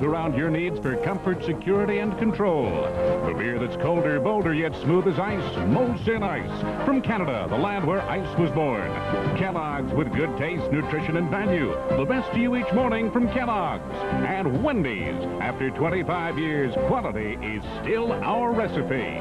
Around your needs for comfort, security, and control. The beer that's colder, bolder, yet smooth as ice, Molson Ice. From Canada, the land where ice was born. Kellogg's with good taste, nutrition, and value. The best to you each morning from Kellogg's. And Wendy's. After 25 years, quality is still our recipe.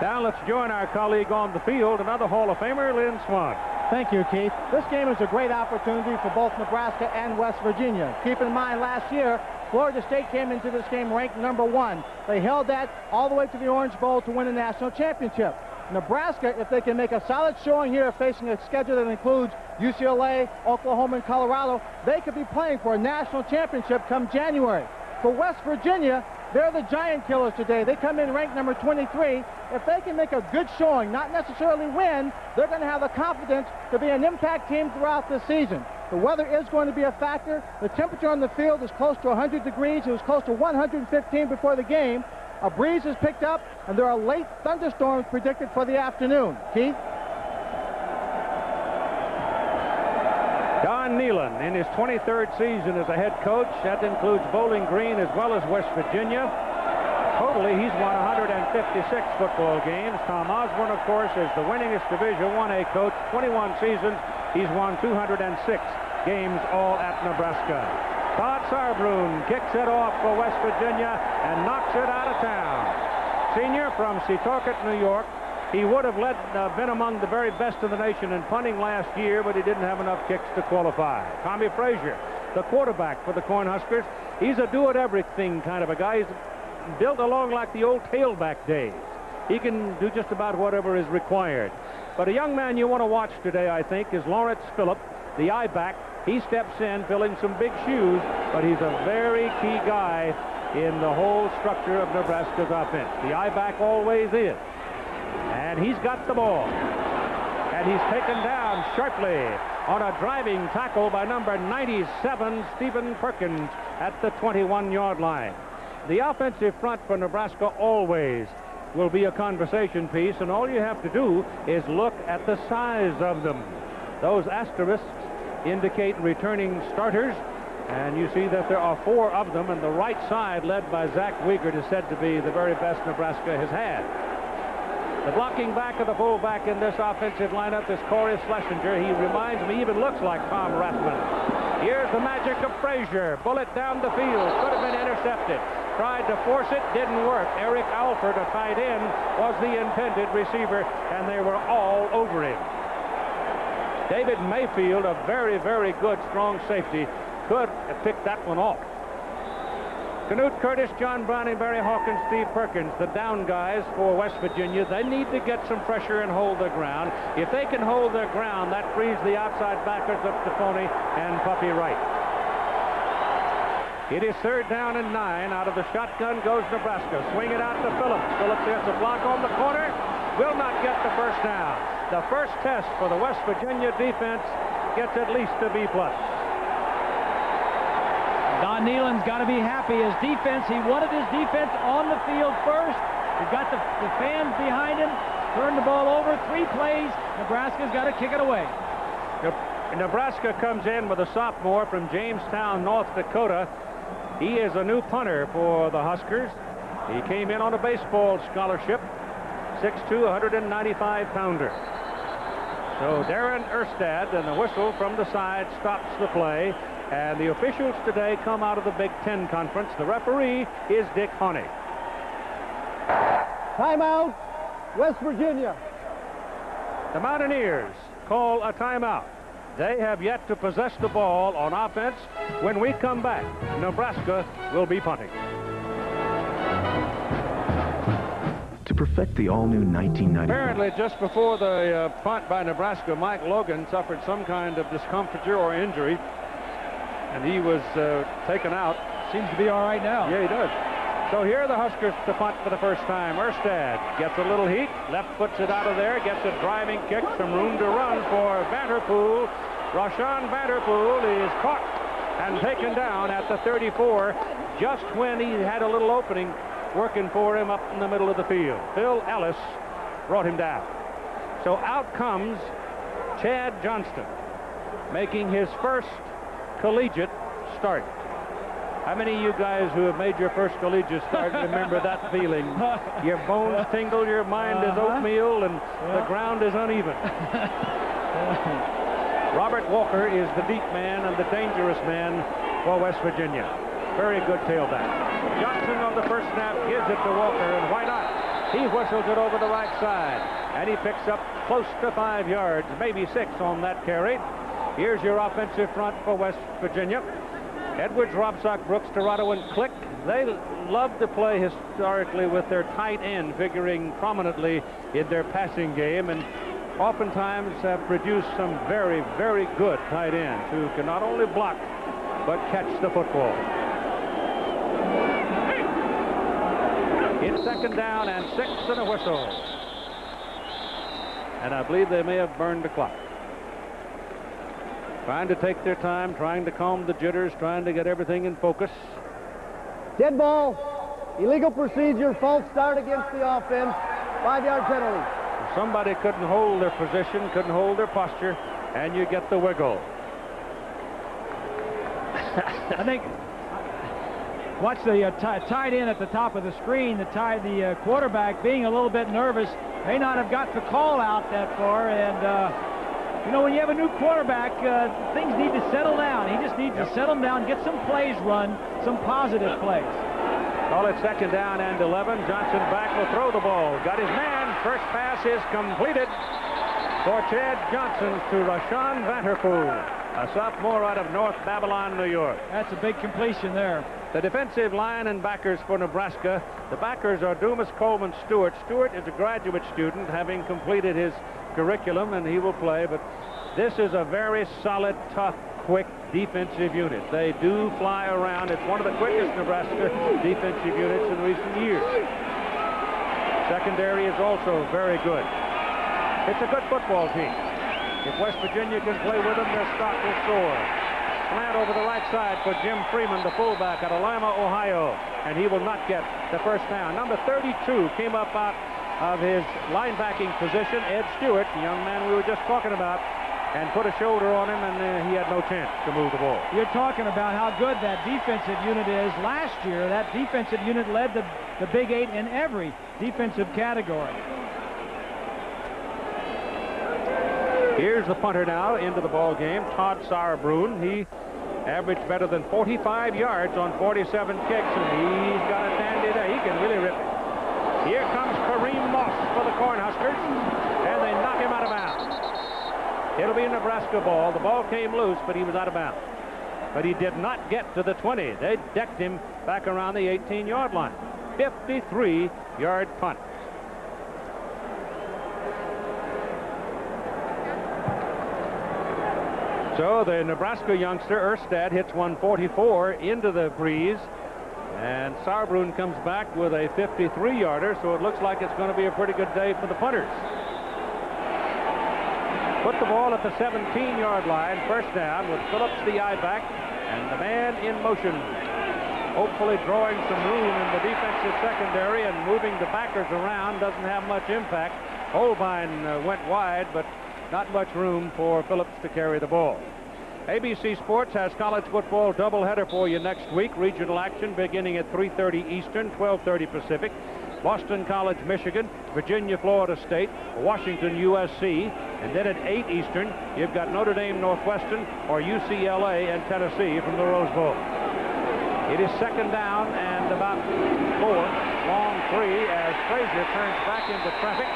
Now let's join our colleague on the field, another Hall of Famer, Lynn Swann. Thank you, Keith. This game is a great opportunity for both Nebraska and West Virginia. Keep in mind, last year, Florida State came into this game ranked #1. They held that all the way to the Orange Bowl to win a national championship. Nebraska, if they can make a solid showing here facing a schedule that includes UCLA, Oklahoma, and Colorado, they could be playing for a national championship come January. For West Virginia, they're the giant killers today. They come in ranked number 23. If they can make a good showing, not necessarily win, they're going to have the confidence to be an impact team throughout the season. The weather is going to be a factor. The temperature on the field is close to 100 degrees. It was close to 115 before the game. A breeze has picked up, and there are late thunderstorms predicted for the afternoon. Keith? Don Nehlen in his 23rd season as a head coach. That includes Bowling Green as well as West Virginia. Totally, he's won 156 football games. Tom Osborne, of course, is the winningest Division I-A coach. 21 seasons. He's won 206 games, all at Nebraska. Todd Sarbrun kicks it off for West Virginia and knocks it out of town. Senior from Setauket, New York. He would have been among the very best in the nation in punting last year, but he didn't have enough kicks to qualify. Tommy Frazier, the quarterback for the Cornhuskers. He's a do-it-everything kind of a guy. He's built along like the old tailback days. He can do just about whatever is required. But a young man you want to watch today, I think, is Lawrence Phillip, the I-back. He steps in, filling some big shoes, but he's a very key guy in the whole structure of Nebraska's offense. The I-back always is. And he's got the ball. And he's taken down sharply on a driving tackle by number 97, Stephen Perkins, at the 21-yard line. The offensive front for Nebraska always will be a conversation piece, and all you have to do is look at the size of them. Those asterisks indicate returning starters, and you see that there are 4 of them, and the right side, led by Zach Wiegert, is said to be the very best Nebraska has had. The blocking back of the fullback in this offensive lineup is Corey Schlesinger. He reminds me, even looks like Tom Rathman. Here's the magic of Frazier. Bullet down the field. Could have been intercepted. Tried to force it, didn't work. Eric Alford, a tight end, was the intended receiver, and they were all over him. David Mayfield, a very, very good, strong safety, could have picked that one off. Knute Curtis, John Browning, Barry Hawkins, Steve Perkins, the down guys for West Virginia. They need to get some pressure and hold their ground. If they can hold their ground, that frees the outside backers up to Tony and Puffy Wright. It is 3rd down and 9. Out of the shotgun goes Nebraska. Swing it out to Phillips. Phillips gets a block on the corner. Will not get the first down. The first test for the West Virginia defense gets at least a B+. Don Nehlen's got to be happy. His defense, he wanted his defense on the field first. He's got the fans behind him. Turned the ball over. 3 plays. Nebraska's got to kick it away. Nebraska comes in with a sophomore from Jamestown, North Dakota. He is a new punter for the Huskers. He came in on a baseball scholarship. 6'2", 195-pounder. So Darren Erstad, and the whistle from the side stops the play. And the officials today come out of the Big Ten Conference. The referee is Dick Honey. Timeout, West Virginia. The Mountaineers call a timeout. They have yet to possess the ball on offense. When we come back, Nebraska will be punting. To perfect the all-new 1990. Apparently, just before the punt by Nebraska, Mike Logan suffered some kind of discomfiture or injury, and he was taken out. Seems to be all right now. Yeah, he does. So here are the Huskers to punt for the first time. Erstad gets a little heat, left puts it out of there, gets a driving kick, some room to run for Vanderpool. Rashawn Vanderpool is caught and taken down at the 34, just when he had a little opening working for him up in the middle of the field. Phil Ellis brought him down. So out comes Chad Johnston. making his first collegiate start. How many of you guys who have made your first collegiate start remember that feeling? Your bones tingle, your mind is oatmeal, and the ground is uneven. Robert Walker is the deep man and the dangerous man for West Virginia. Very good tailback. Johnson on the first snap gives it to Walker, and why not? He whistles it over the right side, and he picks up close to 5 yards, maybe 6 on that carry. Here's your offensive front for West Virginia. Edwards, Robsock, Brooks, Dorado, and Click. They love to play historically with their tight end figuring prominently in their passing game, and oftentimes have produced some very, very good tight ends who can not only block but catch the football. It's second down and 6 and a whistle. And I believe they may have burned the clock. Trying to take their time, trying to calm the jitters, trying to get everything in focus. Dead ball, illegal procedure, false start against the offense, 5-yard penalty. Somebody couldn't hold their position, couldn't hold their posture, and you get the wiggle. I think, watch the tight end at the top of the screen, the quarterback being a little bit nervous, may not have got the call out that far, and you know, when you have a new quarterback, things need to settle down. He just needs to settle down, get some plays run, some positive plays. Call it second down and 11. Johnson back will throw the ball. Got his man. First pass is completed for Chad Johnson to Rashawn Vanderpool, a sophomore out of North Babylon, New York. That's a big completion there. The defensive line and backers for Nebraska. The backers are Dumas, Coleman, Stewart. Stewart is a graduate student, having completed his curriculum, and he will play, but this is a very solid, tough, quick defensive unit. They do fly around. It's one of the quickest Nebraska defensive units in recent years. Secondary is also very good. It's a good football team. If West Virginia can play with them, their stock will soar. Slant over the right side for Jim Freeman, the fullback out of Lima, Ohio, and he will not get the first down. Number 32 came up out of his linebacking position, Ed Stewart, the young man we were just talking about, and put a shoulder on him, and he had no chance to move the ball. You're talking about how good that defensive unit is. Last year, that defensive unit led the Big Eight in every defensive category. Here's the punter now into the ball game, Todd Sauerbrunn. He averaged better than 45 yards on 47 kicks, and he's got a dandy there. He can really rip it. Here comes Kareem Moss for the Cornhuskers, and they knock him out of bounds. It'll be a Nebraska ball. The ball came loose, but he was out of bounds. But he did not get to the 20. They decked him back around the 18-yard line. 53-yard punt. So the Nebraska youngster, Erstad, hits 144 into the breeze. And Sauerbrunn comes back with a 53-yarder, so it looks like it's going to be a pretty good day for the punters. Put the ball at the 17-yard line, first down with Phillips the I-back, and the man in motion, hopefully drawing some room in the defensive secondary and moving the backers around. Doesn't have much impact. Holbein went wide, but not much room for Phillips to carry the ball. ABC Sports has college football doubleheader for you next week. Regional action beginning at 3:30 Eastern, 12:30 Pacific. Boston College, Michigan, Virginia, Florida State, Washington, USC, and then at 8 Eastern, you've got Notre Dame, Northwestern, or UCLA and Tennessee from the Rose Bowl. It is second down and about 4, long 3, as Frazier turns back into traffic,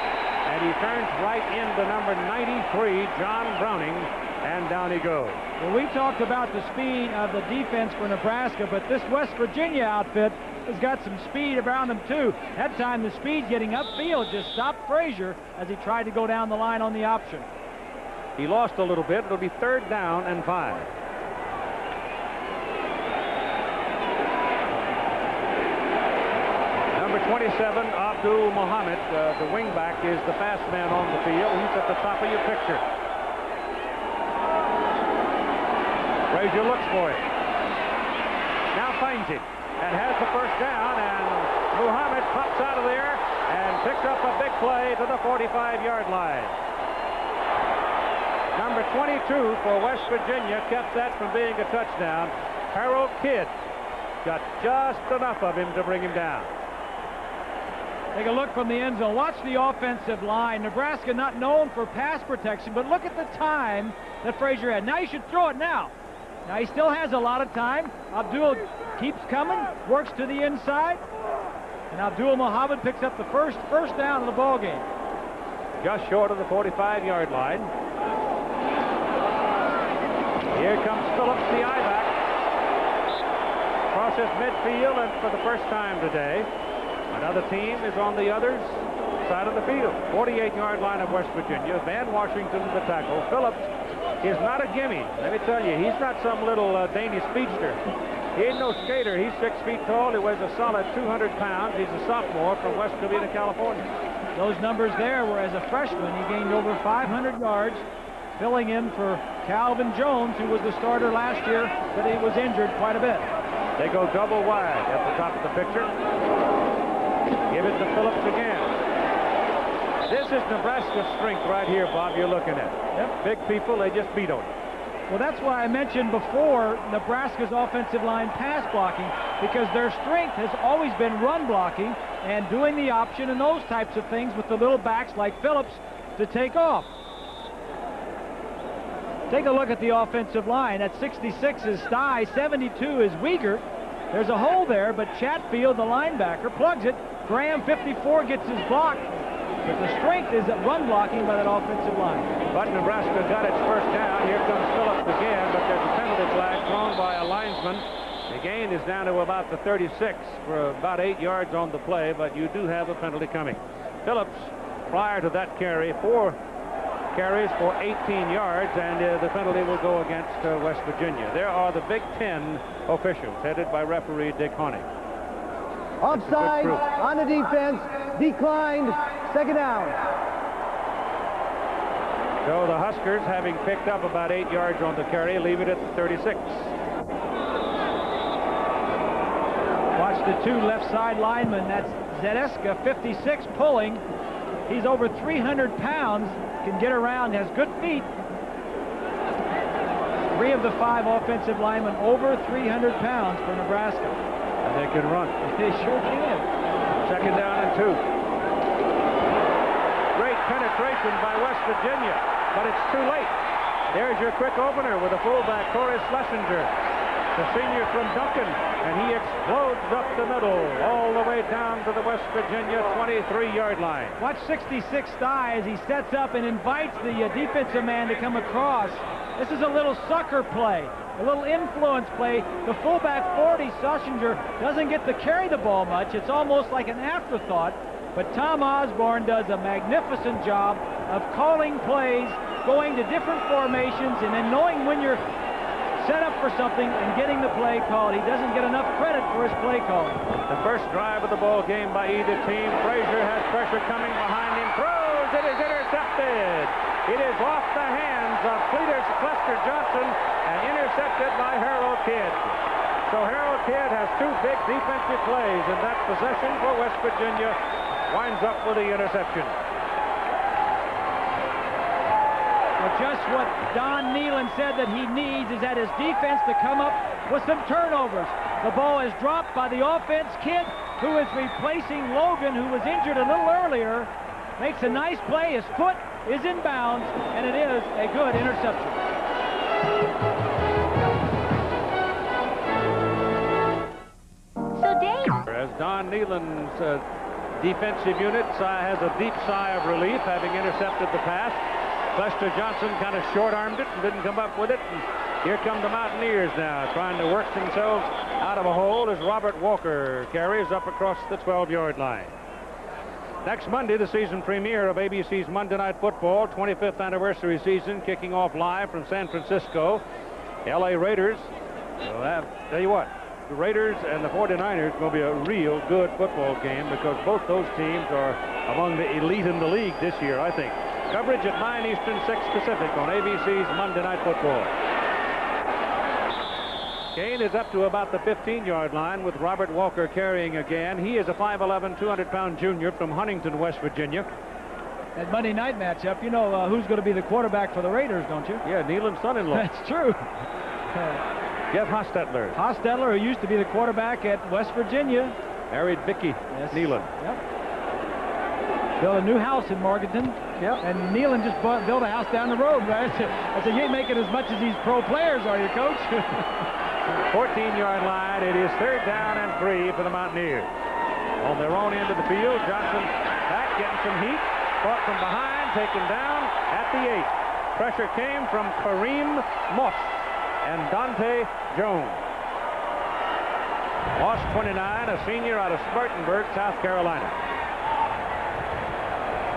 and he turns right into number 93, John Browning, and down he goes. Well, we talked about the speed of the defense for Nebraska, but this West Virginia outfit has got some speed around them too. That time the speed getting upfield just stopped Frazier as he tried to go down the line on the option. He lost a little bit. It'll be third down and 5. Number 27, Abdul Muhammad, the wingback, is the fast man on the field. He's at the top of your picture. Frazier looks for it. Now finds it and has the first down, and Muhammad pops out of there and picks up a big play to the 45-yard line. Number 22 for West Virginia kept that from being a touchdown. Harold Kidd got just enough of him to bring him down. Take a look from the end zone. Watch the offensive line. Nebraska not known for pass protection, but look at the time that Frazier had. Now you should throw it now. Now he still has a lot of time. Abdul keeps coming, works to the inside, and Abdul Mohammed picks up the first down of the ball game. Just short of the 45-yard line. Here comes Phillips, the I-back. Crosses midfield, and for the first time today, another team is on the other side of the field. 48-yard line of West Virginia. Van Washington, the tackle. Phillips is not a gimme. Let me tell you, he's not some little dainty speedster. He ain't no skater. He's 6 feet tall. He weighs a solid 200 pounds. He's a sophomore from West Covina, California. Those numbers there were as a freshman. He gained over 500 yards, filling in for Calvin Jones, who was the starter last year, but he was injured quite a bit. They go double wide at the top of the picture. Give it to Phillips again. This is Nebraska's strength right here, Bob, you're looking at. Yep. Big people, they just beat on you. Well, that's why I mentioned before Nebraska's offensive line pass blocking, because their strength has always been run blocking and doing the option and those types of things with the little backs like Phillips to take off. Take a look at the offensive line. At 66 is Stye, 72 is Wiegert. There's a hole there, but Chatfield, the linebacker, plugs it. Graham, 54, gets his block. But the strength is at run blocking by that offensive line. But Nebraska got its first down. Here comes Phillips again, but there's a penalty flag thrown by a linesman. The gain is down to about the 36 for about 8 yards on the play, but you do have a penalty coming. Phillips, prior to that carry, 4 carries for 18 yards, and the penalty will go against West Virginia. There are the Big Ten officials, headed by referee Dick Honey. Offside on the defense, declined, second down. So the Huskers, having picked up about 8 yards on the carry, leave it at the 36. Watch the 2 left side linemen. That's Zedeska, 56, pulling. He's over 300 pounds, can get around, has good feet. 3 of the 5 offensive linemen over 300 pounds for Nebraska. And they can run. They sure can. Second down and 2. Great penetration by West Virginia, but it's too late. There's your quick opener with a fullback, Corey Schlesinger, the senior from Duncan, and he explodes up the middle all the way down to the West Virginia 23-yard line. Watch 66 Stye as he sets up and invites the defensive man to come across. This is a little sucker play, a little influence play. The fullback 40, Schlesinger, doesn't get to carry the ball much. It's almost like an afterthought, but Tom Osborne does a magnificent job of calling plays, going to different formations, and then knowing when you're set up for something and getting the play called. He doesn't get enough credit for his play calling. The first drive of the ball game by either team. Frazier has pressure coming behind him. Throws. It is intercepted. It is off the hands of Clester Johnson and intercepted by Harold Kidd. So Harold Kidd has 2 big defensive plays, and that possession for West Virginia winds up with the interception. Well, just what Don Nehlen said that he needs is that his defense to come up with some turnovers. The ball is dropped by the offense. Kidd, who is replacing Logan, who was injured a little earlier, makes a nice play. His foot is in bounds, and it is a good interception. So Dave, As Don Nehlen's defensive unit has a deep sigh of relief, having intercepted the pass. Clester Johnson kind of short-armed it and didn't come up with it. And here come the Mountaineers now, trying to work themselves out of a hole as Robert Walker carries up across the 12-yard line. Next Monday, the season premiere of ABC's Monday Night Football, 25th anniversary season, kicking off live from San Francisco. L.A. Raiders will have, tell you what, the Raiders and the 49ers will be a real good football game, because both those teams are among the elite in the league this year, I think. Coverage at 9 Eastern, 6 Pacific on ABC's Monday Night Football. Kane is up to about the 15-yard line with Robert Walker carrying again. He is a 5'11", 200-pound junior from Huntington, West Virginia. that Monday night matchup. You know who's going to be the quarterback for the Raiders, don't you? Yeah, Nealon's son-in-law. That's true. Jeff Hostetler. Hostetler, who used to be the quarterback at West Virginia. Married Vicky Nealon. Yep. Built a new house in Morganton. Yep. And Nealon just built a house down the road, right? I said, you ain't making as much as these pro players, are you, Coach? 14-yard line. It is 3rd down and 3 for the Mountaineers. On their own end of the field, Johnson back, getting some heat. Caught from behind, taken down at the 8. Pressure came from Kareem Moss and Dante Jones. Moss, 29, a senior out of Spartanburg, South Carolina.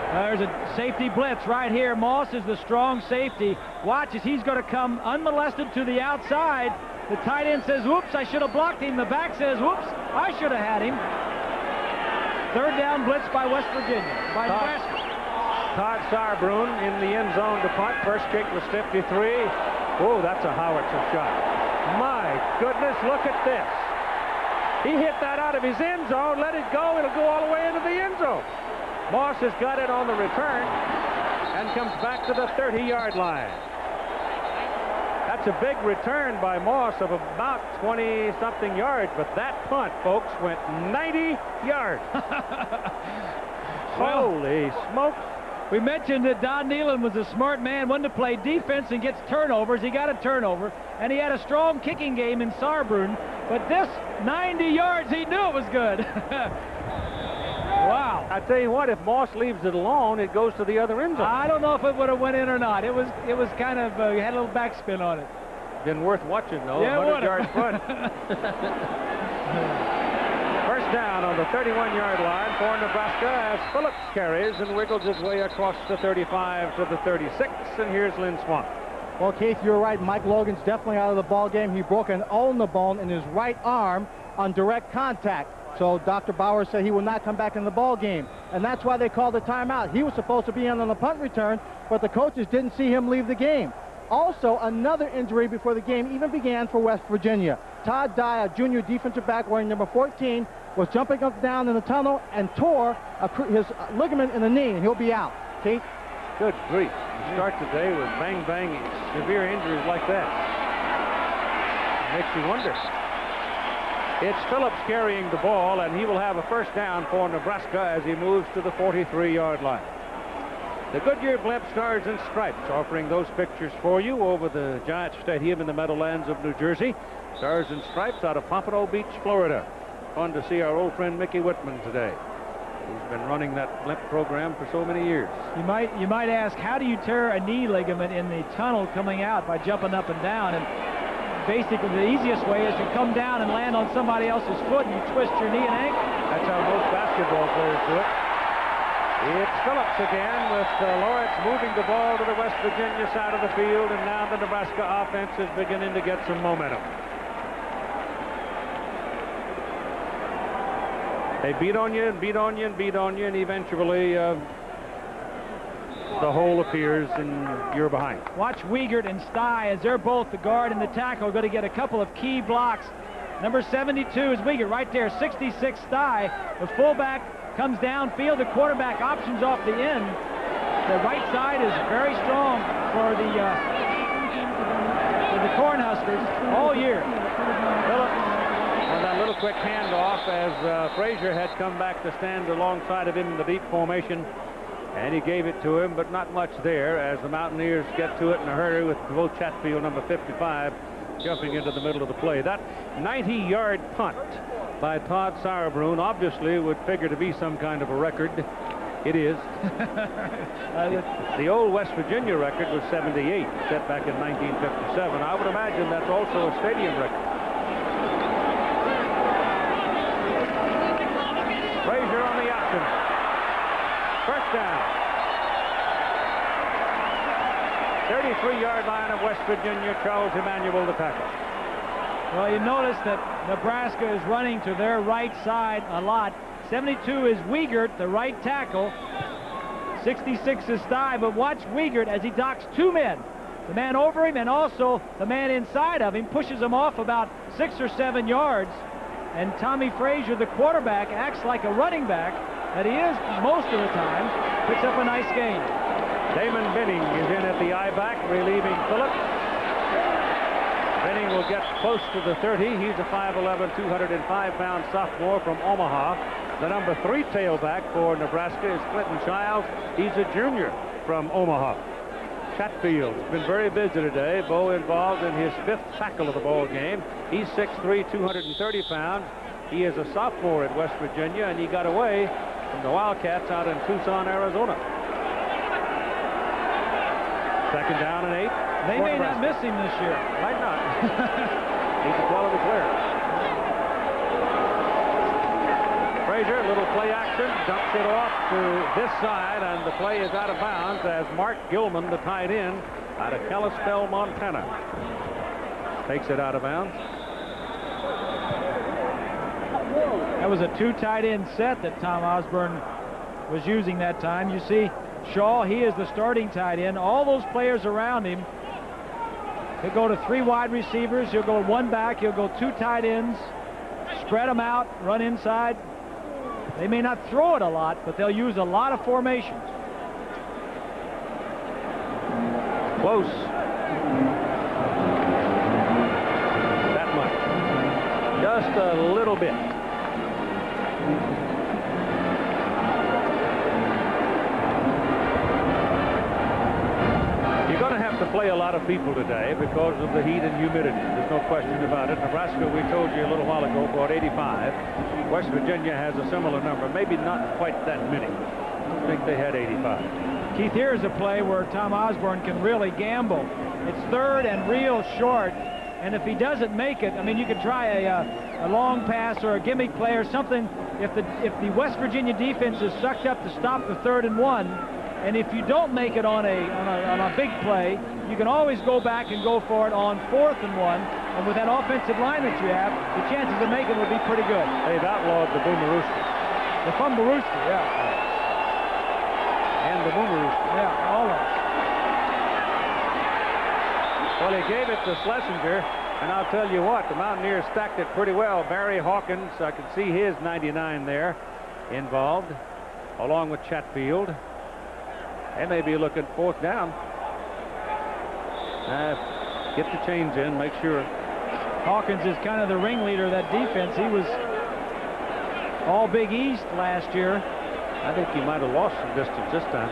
There's a safety blitz right here. Moss is the strong safety. Watch as he's going to come unmolested to the outside. The tight end says, whoops, I should have blocked him. The back says, whoops, I should have had him. 3rd down blitz by West Virginia, by Nebraska. Todd Sarbrun in the end zone to punt. First kick was 53. Oh, that's a howitzer shot. My goodness, look at this. He hit that out of his end zone, let it go, it'll go all the way into the end zone. Moss has got it on the return and comes back to the 30-yard line. That's a big return by Moss of about 20-something yards, but that punt, folks, went 90 yards. Holy smokes. We mentioned that Don Nealon was a smart man, one to play defense and gets turnovers. He got a turnover, and he had a strong kicking game in Sarbrun. But this 90 yards, he knew it was good. Wow. I tell you what, if Moss leaves it alone, it goes to the other end zone. I don't know if it would have went in or not. It was kind of, had a little backspin on it. Been worth watching, though. Yeah, 100-yard punt. First down on the 31-yard line for Nebraska as Phillips carries and wiggles his way across the 35 to the 36. And here's Lynn Swann. Well, Keith, you're right. Mike Logan's definitely out of the ball game. He broke an ulnar bone in his right arm on direct contact. So Dr. Bauer said he will not come back in the ball game. And that's why they called the timeout. He was supposed to be in on the punt return, but the coaches didn't see him leave the game. Also, another injury before the game even began for West Virginia. Todd Dye, a junior defensive back wearing number 14, was jumping up and down in the tunnel and tore his ligament in the knee, and he'll be out. Kate? Good grief. You start the day with bang, severe injuries like that. Makes you wonder. It's Phillips carrying the ball, and he will have a first down for Nebraska as he moves to the 43-yard line. The Goodyear Blimp Stars and Stripes offering those pictures for you over the Giant Stadium in the Meadowlands of New Jersey. Stars and Stripes out of Pompano Beach, Florida. Fun to see our old friend Mickey Whitman today, who's been running that blimp program for so many years. You might ask, how do you tear a knee ligament in the tunnel coming out? By jumping up and down. And basically the easiest way is to come down and land on somebody else's foot and you twist your knee and ankle. That's how most basketball players do it. It's Phillips again with Lawrence moving the ball to the West Virginia side of the field, and now the Nebraska offense is beginning to get some momentum. They beat on you and beat on you and beat on you, and eventually the hole appears and you're behind. Watch Wiegert and Stye as they're both the guard and the tackle going to get a couple of key blocks. Number 72 is Wiegert right there. 66 Stye. The fullback comes downfield. The quarterback options off the end. The right side is very strong for the Cornhuskers all year. Phillips on that little quick handoff as Frazier had come back to stand alongside of him in the deep formation. And he gave it to him, but not much there as the Mountaineers get to it in a hurry with Bo Chatfield, number 55, jumping into the middle of the play. That 90-yard punt by Todd Sauerbrunn obviously would figure to be some kind of a record. It is. The old West Virginia record was 78, set back in 1957. I would imagine that's also a stadium record. Frazier on the option. First down. 33-yard line of West Virginia. Charles Emmanuel the tackle. Well, you notice that Nebraska is running to their right side a lot. 72 is Wiegert, the right tackle. 66 is Stye, but watch Wiegert as he docks two men. The man over him and also the man inside of him, pushes him off about 6 or 7 yards. And Tommy Frazier, the quarterback, acts like a running back that he is most of the time, picks up a nice gain. Damon Benning is in at the I-back, relieving Phillips. Benning will get close to the 30. He's a 5'11", 205-pound sophomore from Omaha. The number 3 tailback for Nebraska is Clinton Childs. He's a junior from Omaha. Chatfield's been very busy today. Bo involved in his 5th tackle of the ball game. He's 6'3", 230 pounds. He is a sophomore at West Virginia, and he got away from the Wildcats out in Tucson, Arizona. 2nd down and 8. They may not miss him this year. Might not. He's a quality player. Frazier, little play action, dumps it off to this side, and the play is out of bounds as Mark Gilman, the tight end, out of Kalispell, Montana, takes it out of bounds. That was a 2 tight end set that Tom Osborne was using that time. You see Shaw, he is the starting tight end. All those players around him, he'll go to 3 wide receivers, he'll go 1 back, he'll go 2 tight ends, spread them out, run inside. They may not throw it a lot, but they'll use a lot of formations. Close. That much. Just a little bit. You're going to have to play a lot of people today because of the heat and humidity. There's no question about it. Nebraska, we told you a little while ago, brought 85. West Virginia has a similar number, maybe not quite that many. I think they had 85. Keith, here is a play where Tom Osborne can really gamble. It's 3rd and real short, and if he doesn't make it, I mean, you could try a long pass or a gimmick play or something. If the West Virginia defense is sucked up to stop the 3rd and 1, and if you don't make it on a big play, you can always go back and go for it on 4th and 1. And with that offensive line that you have, the chances of making it would be pretty good. They've outlawed the Boomerooski. The Fumbarooski, yeah. And the Boomerooski. Yeah, all of them. Well, he gave it to Schlesinger, and I'll tell you what, the Mountaineers stacked it pretty well. Barry Hawkins, I can see his 99 there involved, along with Chatfield. They may be looking 4th down. Get the chains in, make sure. Hawkins is kind of the ringleader of that defense. He was all Big East last year. I think he might have lost some distance this time.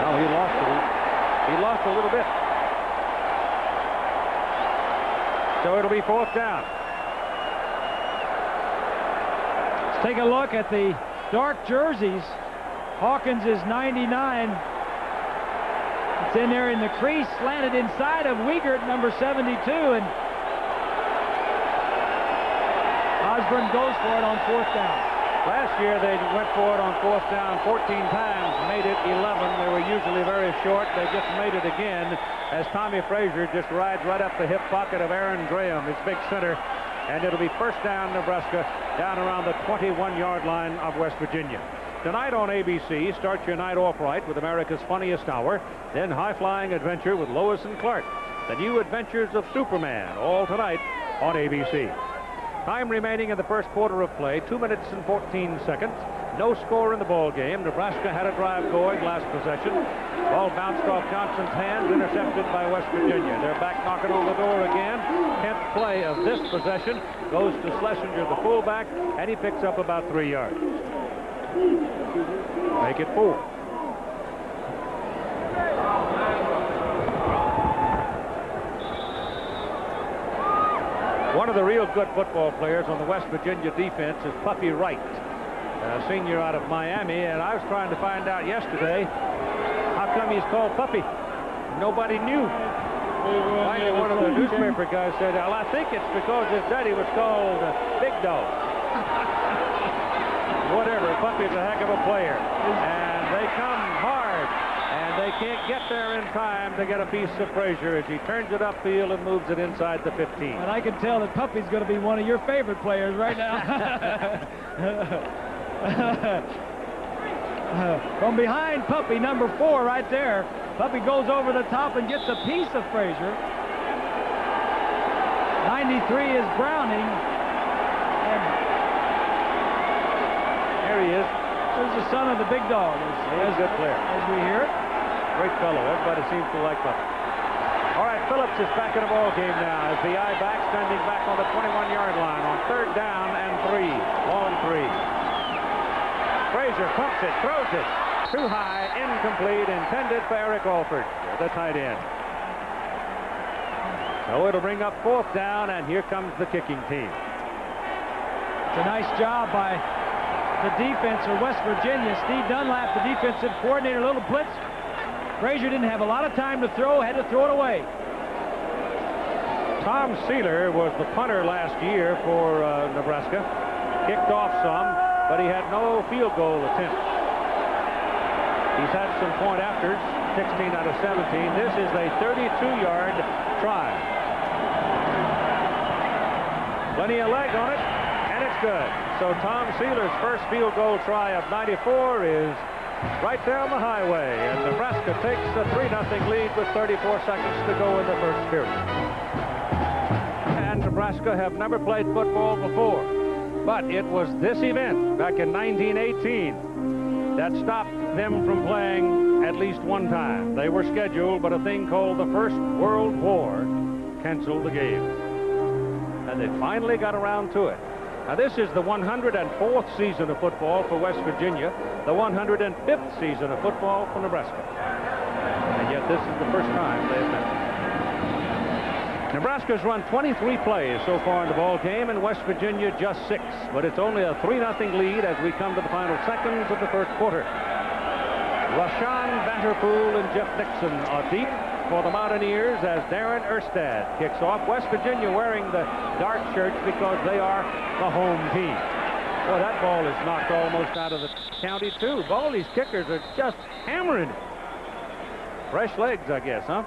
No, he lost a little bit. So it'll be 4th down. Take a look at the dark jerseys. Hawkins is 99. It's in there in the crease, slanted inside of Wiegert, number 72, and Osborne goes for it on 4th down. Last year they went for it on 4th down 14 times, made it 11. They were usually very short. They just made it again as Tommy Frazier just rides right up the hip pocket of Aaron Graham, his big center. And it'll be 1st down, Nebraska, down around the 21-yard line of West Virginia. Tonight on ABC, start your night off right with America's Funniest Hour, then High-Flying Adventure with Lois and Clark. The New Adventures of Superman, all tonight on ABC. Time remaining in the first quarter of play, 2 minutes and 14 seconds. No score in the ball game. Nebraska had a drive going last possession. Ball bounced off Johnson's hands, intercepted by West Virginia. They're back knocking on the door again. 10th play of this possession goes to Schlesinger, the fullback, and he picks up about 3 yards. Make it 4. One of the real good football players on the West Virginia defense is Puffy Wright, a senior out of Miami, and I was trying to find out yesterday how come he's called Puppy. Nobody knew. Finally, one of the newspaper guys said, well, I think it's because his daddy was called Big Dog. Whatever, Puppy's a heck of a player, and they come hard, and they can't get there in time to get a piece of Frazier as he turns it upfield and moves it inside the 15. And I can tell that Puppy's going to be one of your favorite players right now. From behind Puppy, number 4 right there. Puppy goes over the top and gets a piece of Frazier. 93 is Browning. And Here he is. there's the son of the big dog, He's a good player. as we hear it. Great fellow. Everybody seems to like Buffett. All right, Phillips is back in the ball game now as the I-back standing back on the 21-yard line on 3rd down and 3. Ball and 3. Frazier pumps it, throws it. Too high, incomplete, intended for Eric Alford, the tight end. So it'll bring up 4th down, and here comes the kicking team. It's a nice job by the defense of West Virginia. Steve Dunlap, the defensive coordinator, a little blitz. Frazier didn't have a lot of time to throw, had to throw it away. Tom Sealer was the punter last year for Nebraska. Kicked off some, but he had no field goal attempts. He's had some point afters, 16 out of 17. This is a 32-yard try. Plenty of leg on it, and it's good. So Tom Sealer's first field goal try of 94 is right down the highway, and Nebraska takes a 3-0 lead with 34 seconds to go in the first period. And Nebraska have never played football before, but it was this event back in 1918 that stopped them from playing at least one time. They were scheduled, but a thing called the First World War canceled the game, and they finally got around to it. Now, this is the 104th season of football for West Virginia, the 105th season of football for Nebraska. And yet this is the first time they've met. Nebraska's run 23 plays so far in the ball game, and West Virginia just 6. But it's only a 3-0 lead as we come to the final seconds of the first quarter. Rashawn Vanderpool and Jeff Nixon are deep for the Mountaineers as Darren Erstad kicks off. West Virginia wearing the dark shirts because they are the home team. Boy, that ball is knocked almost out of the county, too. All these kickers are just hammering it. Fresh legs, I guess, huh?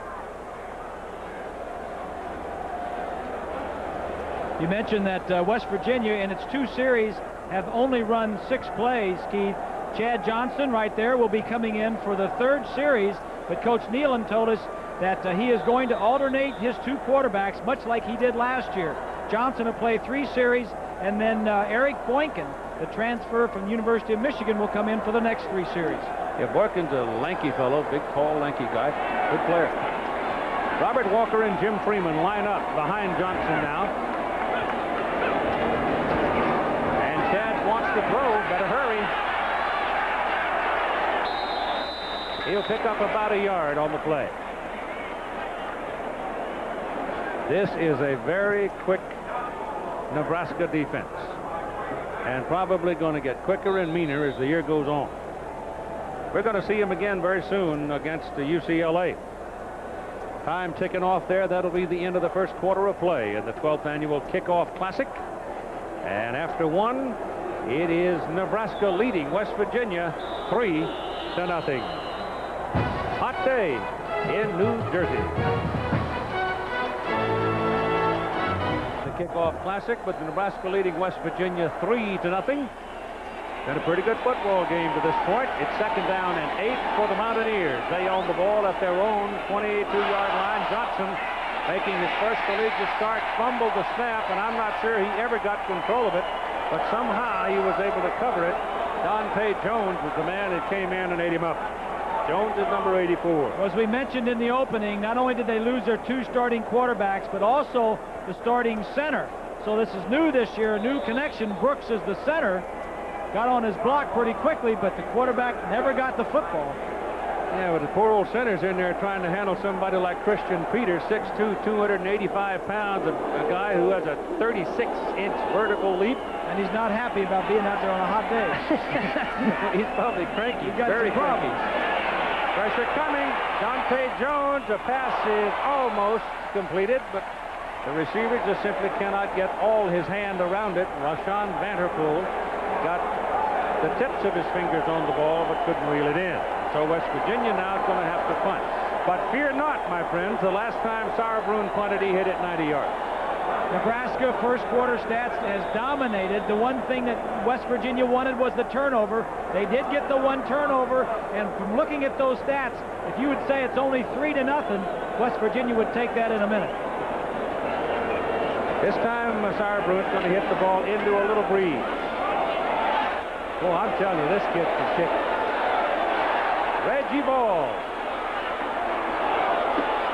You mentioned that West Virginia in its 2 series have only run 6 plays, Keith. Chad Johnson right there will be coming in for the 3rd series, but Coach Nealon told us that he is going to alternate his 2 quarterbacks much like he did last year. Johnson will play 3 series, and then Eric Boynton, the transfer from the University of Michigan, will come in for the next 3 series. Yeah, Boykin's a lanky fellow, big, tall, lanky guy. Good player. Robert Walker and Jim Freeman line up behind Johnson now. And Chad wants to throw. Better hurry. He'll pick up about a yard on the play. This is a very quick Nebraska defense, and probably going to get quicker and meaner as the year goes on. We're going to see him again very soon against the UCLA. Time ticking off there. That'll be the end of the first quarter of play in the 12th annual Kickoff Classic. And after 1, it is Nebraska leading West Virginia 3-0. Hot day in New Jersey. The Kickoff Classic, but Nebraska leading West Virginia 3-0. Been a pretty good football game to this point. It's 2nd down and 8 for the Mountaineers. They own the ball at their own 22-yard line. Johnson, making his first collegiate start, fumbled the snap, and I'm not sure he ever got control of it, but somehow he was able to cover it. Dante Jones was the man that came in and ate him up. Jones is number 84. As we mentioned in the opening, not only did they lose their 2 starting quarterbacks, but also the starting center. So this is new this year, a new connection. Brooks is the center. Got on his block pretty quickly, but the quarterback never got the football. Yeah, but the poor old center's in there trying to handle somebody like Christian Peters, 6'2", 285 pounds, a guy who has a 36-inch vertical leap. And he's not happy about being out there on a hot day. He's probably cranky. He's got very some cranky. problems. Pressure coming. Dante Jones. The pass is almost completed, but the receiver just simply cannot get all his hand around it. Rashawn Vanderpool got the tips of his fingers on the ball, but couldn't reel it in. So West Virginia now is going to have to punt. But fear not, my friends. The last time Sauerbrunn punted, he hit it 90 yards. Nebraska first quarter stats has dominated. The one thing that West Virginia wanted was the turnover. They did get the one turnover, and from looking at those stats, if you would say it's only 3-0, West Virginia would take that in a minute. This time, Sauerbrunn's going to hit the ball into a little breeze. Oh, I'm telling you, this kid can kick. Reggie Ball.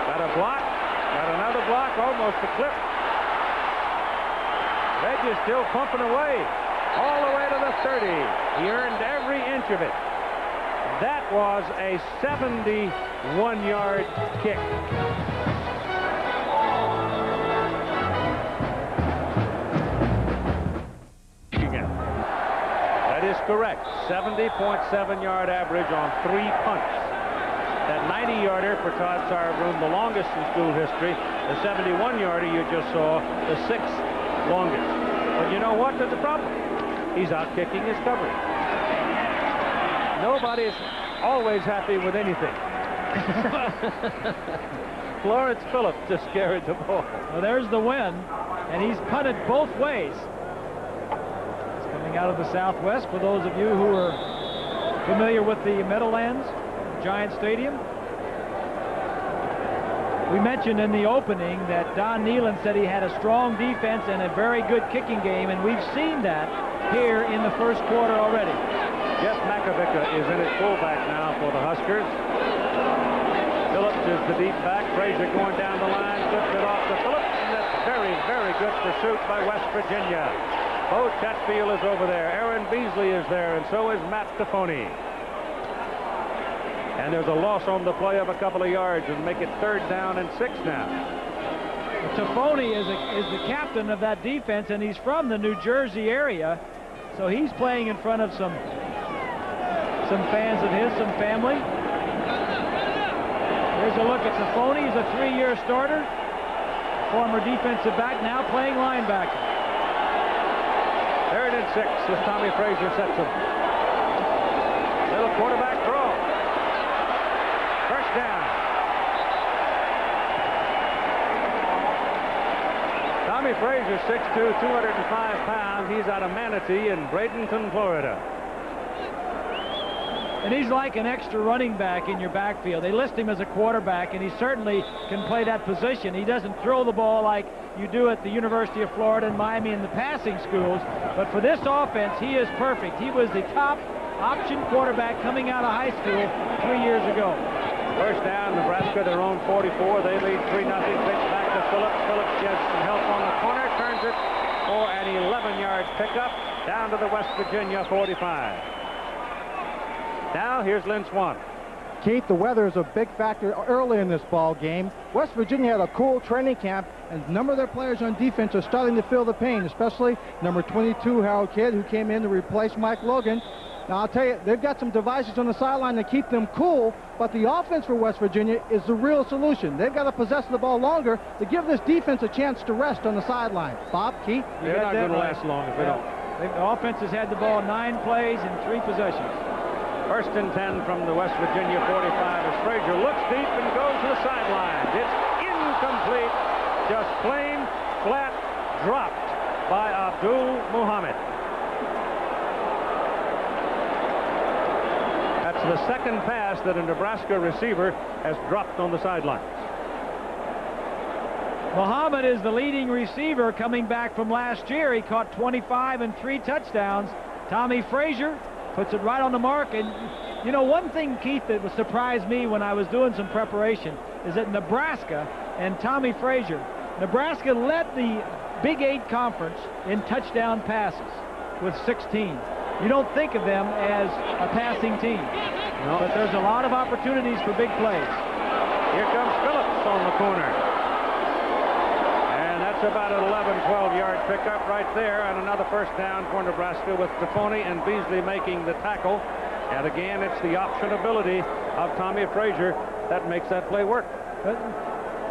Got a block. Got another block, almost a clip. Reggie's still pumping away. All the way to the 30. He earned every inch of it. That was a 71-yard kick. That is correct. 70.7-yard average on 3 punts. That 90-yarder for Todd Sauerbrunn, the longest in school history. The 71-yarder you just saw, the 6th longest. But you know what? There's a problem. He's out kicking his coverage. Nobody's always happy with anything. Lawrence Phillips just carried the ball. Well, there's the win, and he's punted both ways. It's coming out of the Southwest. For those of you who are familiar with the Meadowlands, Giant Stadium, we mentioned in the opening that Don Nehlen said he had a strong defense and a very good kicking game, and we've seen that here in the first quarter already. Jeff McAvica is in at fullback now for the Huskers. Phillips is the deep back. Frazier going down the line, flips it off to Phillips, and that's very, very good pursuit by West Virginia. Bo Chatfield is over there. Aaron Beasley is there, and so is Matt Tafoni. And there's a loss on the play of a couple of yards and make it 3rd down and 6 now. Tafoni is the captain of that defense, and he's from the New Jersey area, so he's playing in front of some fans of his, some family. Here's a look at Tafoni. He's a 3-year starter, former defensive back, now playing linebacker. 3rd and 6 as Tommy Frazier sets him. Little quarterback draw. First down. Tommy Frazier, 6'2", 205 pounds. He's out of Manatee in Bradenton, Florida. And he's like an extra running back in your backfield. They list him as a quarterback, and he certainly can play that position. He doesn't throw the ball like you do at the University of Florida and Miami in the passing schools. But for this offense, he is perfect. He was the top option quarterback coming out of high school 3 years ago. First down, Nebraska, their own 44. They lead 3-0. Pitch back to Phillips. Phillips gets some help on the corner, turns it for an 11-yard pickup down to the West Virginia 45. Now here's Lynn Swan. Keith, the weather is a big factor early in this ball game. West Virginia had a cool training camp, and a number of their players on defense are starting to feel the pain, especially number 22, Harold Kidd, who came in to replace Mike Logan. Now, I'll tell you, they've got some devices on the sideline to keep them cool, but the offense for West Virginia is the real solution. They've got to possess the ball longer to give this defense a chance to rest on the sideline. Bob, Keith? They're not going to last long if they don't. The offense has had the ball 9 plays in 3 possessions. 1st and 10 from the West Virginia 45 as Frazier looks deep and goes to the sideline. It's incomplete, just plain flat dropped by Abdul Muhammad. That's the 2nd pass that a Nebraska receiver has dropped on the sidelines. Muhammad is the leading receiver coming back from last year. He caught 25 and 3 touchdowns. Tommy Frazier puts it right on the mark. And you know, one thing, Keith, that would surprise me when I was doing some preparation is that Nebraska and Tommy Frazier, Nebraska led the Big 8 conference in touchdown passes with 16. You don't think of them as a passing team, but there's a lot of opportunities for big plays. Here comes Phillips on the corner. And that's about an 11, 12-yard pickup right there, and another first down for Nebraska with Tafoni and Beasley making the tackle. And again, it's the optionability of Tommy Frazier that makes that play work.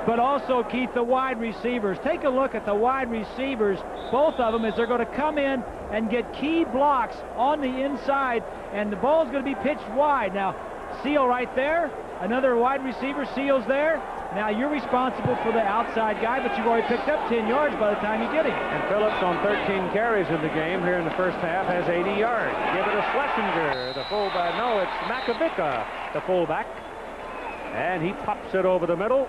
But also, Keith, the wide receivers. Take a look at the wide receivers, both of them, as they're going to come in and get key blocks on the inside, and the ball's going to be pitched wide. Now, Seal right there, another wide receiver, Seal's there. Now you're responsible for the outside guy, but you've already picked up 10 yards by the time you get him. And Phillips on 13 carries in the game here in the first half has 80 yards. Give it to Schlesinger, the fullback. No, it's Makovica, the fullback. And he pops it over the middle.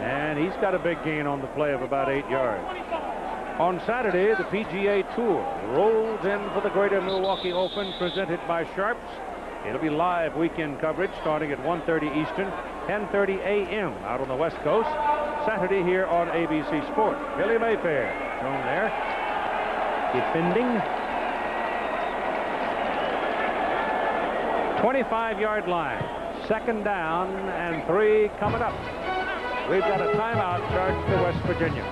And he's got a big gain on the play of about 8 yards. On Saturday, the PGA Tour rolls in for the Greater Milwaukee Open, presented by Sharps. It'll be live weekend coverage starting at 1:30 Eastern, 10:30 a.m. out on the West Coast. Saturday here on ABC Sports. Billy Mayfair shown there, defending. 25-yard line. Second down and 3 coming up. We've got a timeout charged to West Virginia.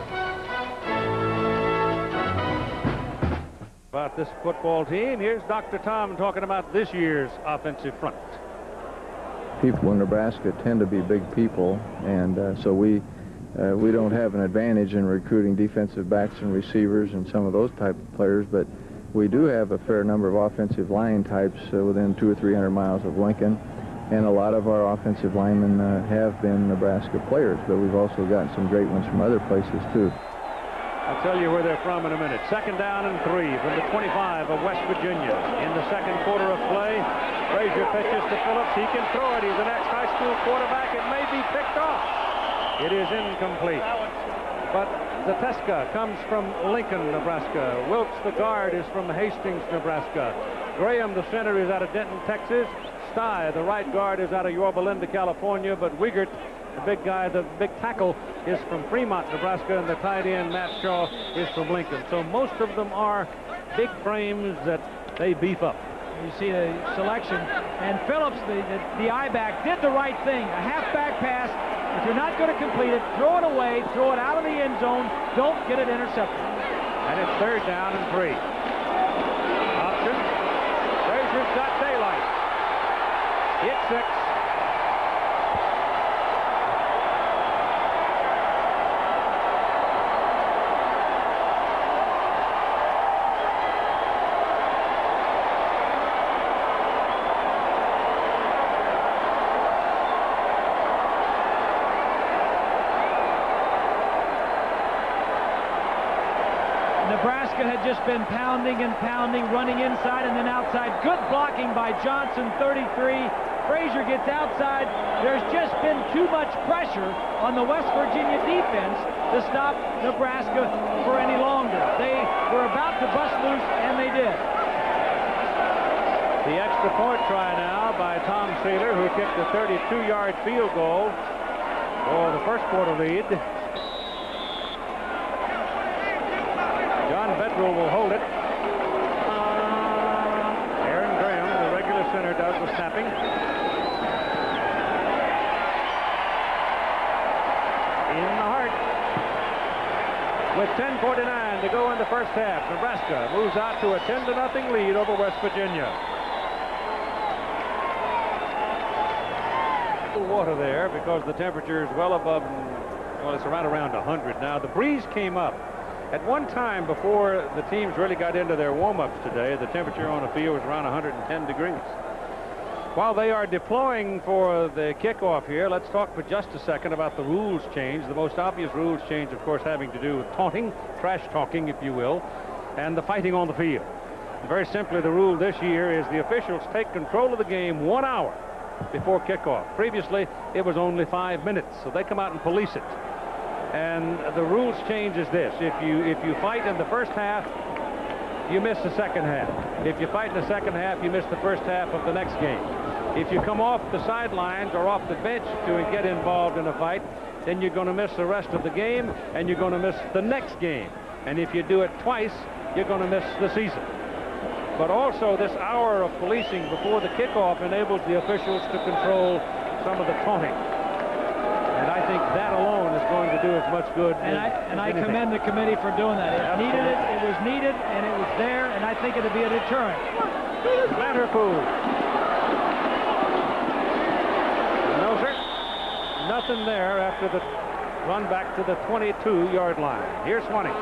About this football team, here's Dr. Tom talking about this year's offensive front. People in Nebraska tend to be big people, and so we don't have an advantage in recruiting defensive backs and receivers and some of those type of players, but we do have a fair number of offensive line types within 200 or 300 miles of Lincoln, and a lot of our offensive linemen have been Nebraska players, but we've also gotten some great ones from other places too. I'll tell you where they're from in a minute. Second down and 3 from the 25 of West Virginia. In the second quarter of play, Frazier pitches to Phillips. He can throw it. He's an ex-high school quarterback. It may be picked off. It is incomplete. But Zateska comes from Lincoln, Nebraska. Wilkes, the guard, is from Hastings, Nebraska. Graham, the center, is out of Denton, Texas. Stye, the right guard, is out of Yorba Linda, California. But Wiegert, the big guy, the big tackle, is from Fremont, Nebraska, and the tight end, Matt Shaw, is from Lincoln. So most of them are big frames that they beef up. You see the selection. And Phillips, the I-back, did the right thing. A halfback pass. If you're not going to complete it, throw it away, throw it out of the end zone. Don't get it intercepted. And it's third down and 3. Option. Frazier's got daylight. It's 6. Nebraska had just been pounding and pounding, running inside and then outside. Good blocking by Johnson, 33. Frazier gets outside. There's just been too much pressure on the West Virginia defense to stop Nebraska for any longer. They were about to bust loose, and they did. The extra point try now by Tom Saylor, who kicked a 32-yard field goal for the first quarter lead. John Bedrell will hold it. Aaron Graham, the regular center, does the snapping. In the heart. With 10:49 to go in the first half, Nebraska moves out to a 10-0 lead over West Virginia. Water there because the temperature is well above, well, it's around 100 now. The breeze came up. At one time before the teams really got into their warm-ups today, the temperature on the field was around 110 degrees. While they are deploying for the kickoff here, let's talk for just a second about the rules change. The most obvious rules change, of course, having to do with taunting, trash talking, if you will, and the fighting on the field. Very simply, the rule this year is the officials take control of the game 1 hour before kickoff. Previously, it was only 5 minutes, so they come out and police it. And the rules change is this: if you fight in the first half, you miss the second half. If you fight in the second half, you miss the first half of the next game. If you come off the sidelines or off the bench to get involved in a fight, then you're going to miss the rest of the game, and you're going to miss the next game. And if you do it twice, you're going to miss the season. But also, this hour of policing before the kickoff enables the officials to control some of the taunting. And I think that alone is going to do as much good and I commend the committee for doing that. It needed it, it was needed, and it was there, and I think it'll be a deterrent. Vanderpool. No, sir. Nothing there after the run back to the 22-yard line. Here's Swanee.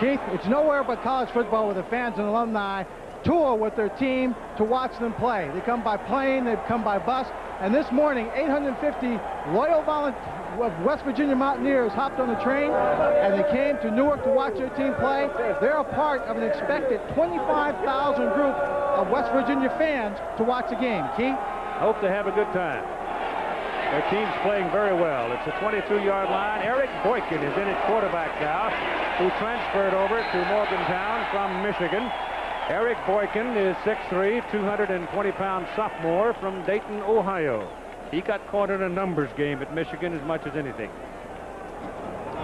Keith, it's nowhere but college football where the fans and alumni tour with their team to watch them play. They come by plane, they come by bus. And this morning, 850 loyal West Virginia Mountaineers hopped on the train, and they came to Newark to watch their team play. They're a part of an expected 25,000 group of West Virginia fans to watch the game. Keith? Hope to have a good time. Their team's playing very well. It's a 22-yard line. Eric Boykin is in at quarterback now, who transferred over to Morgantown from Michigan. Eric Boykin is 6'3", 220-pound sophomore from Dayton, Ohio. He got caught in a numbers game at Michigan as much as anything.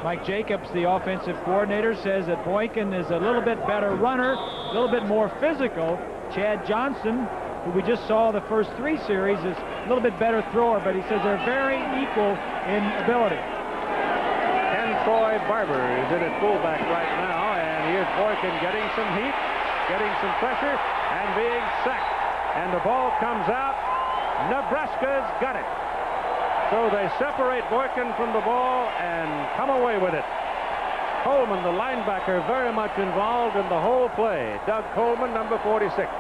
Mike Jacobs, the offensive coordinator, says that Boykin is a little bit better runner, a little bit more physical. Chad Johnson, who we just saw the first 3 series, is a little bit better thrower, but he says they're very equal in ability. Ken Troy Barber is in at fullback right now, and here's Boykin getting some heat, getting some pressure, and being sacked. And the ball comes out. Nebraska's got it. So they separate Boykin from the ball and come away with it. Coleman, the linebacker, very much involved in the whole play. Doug Coleman, number 46.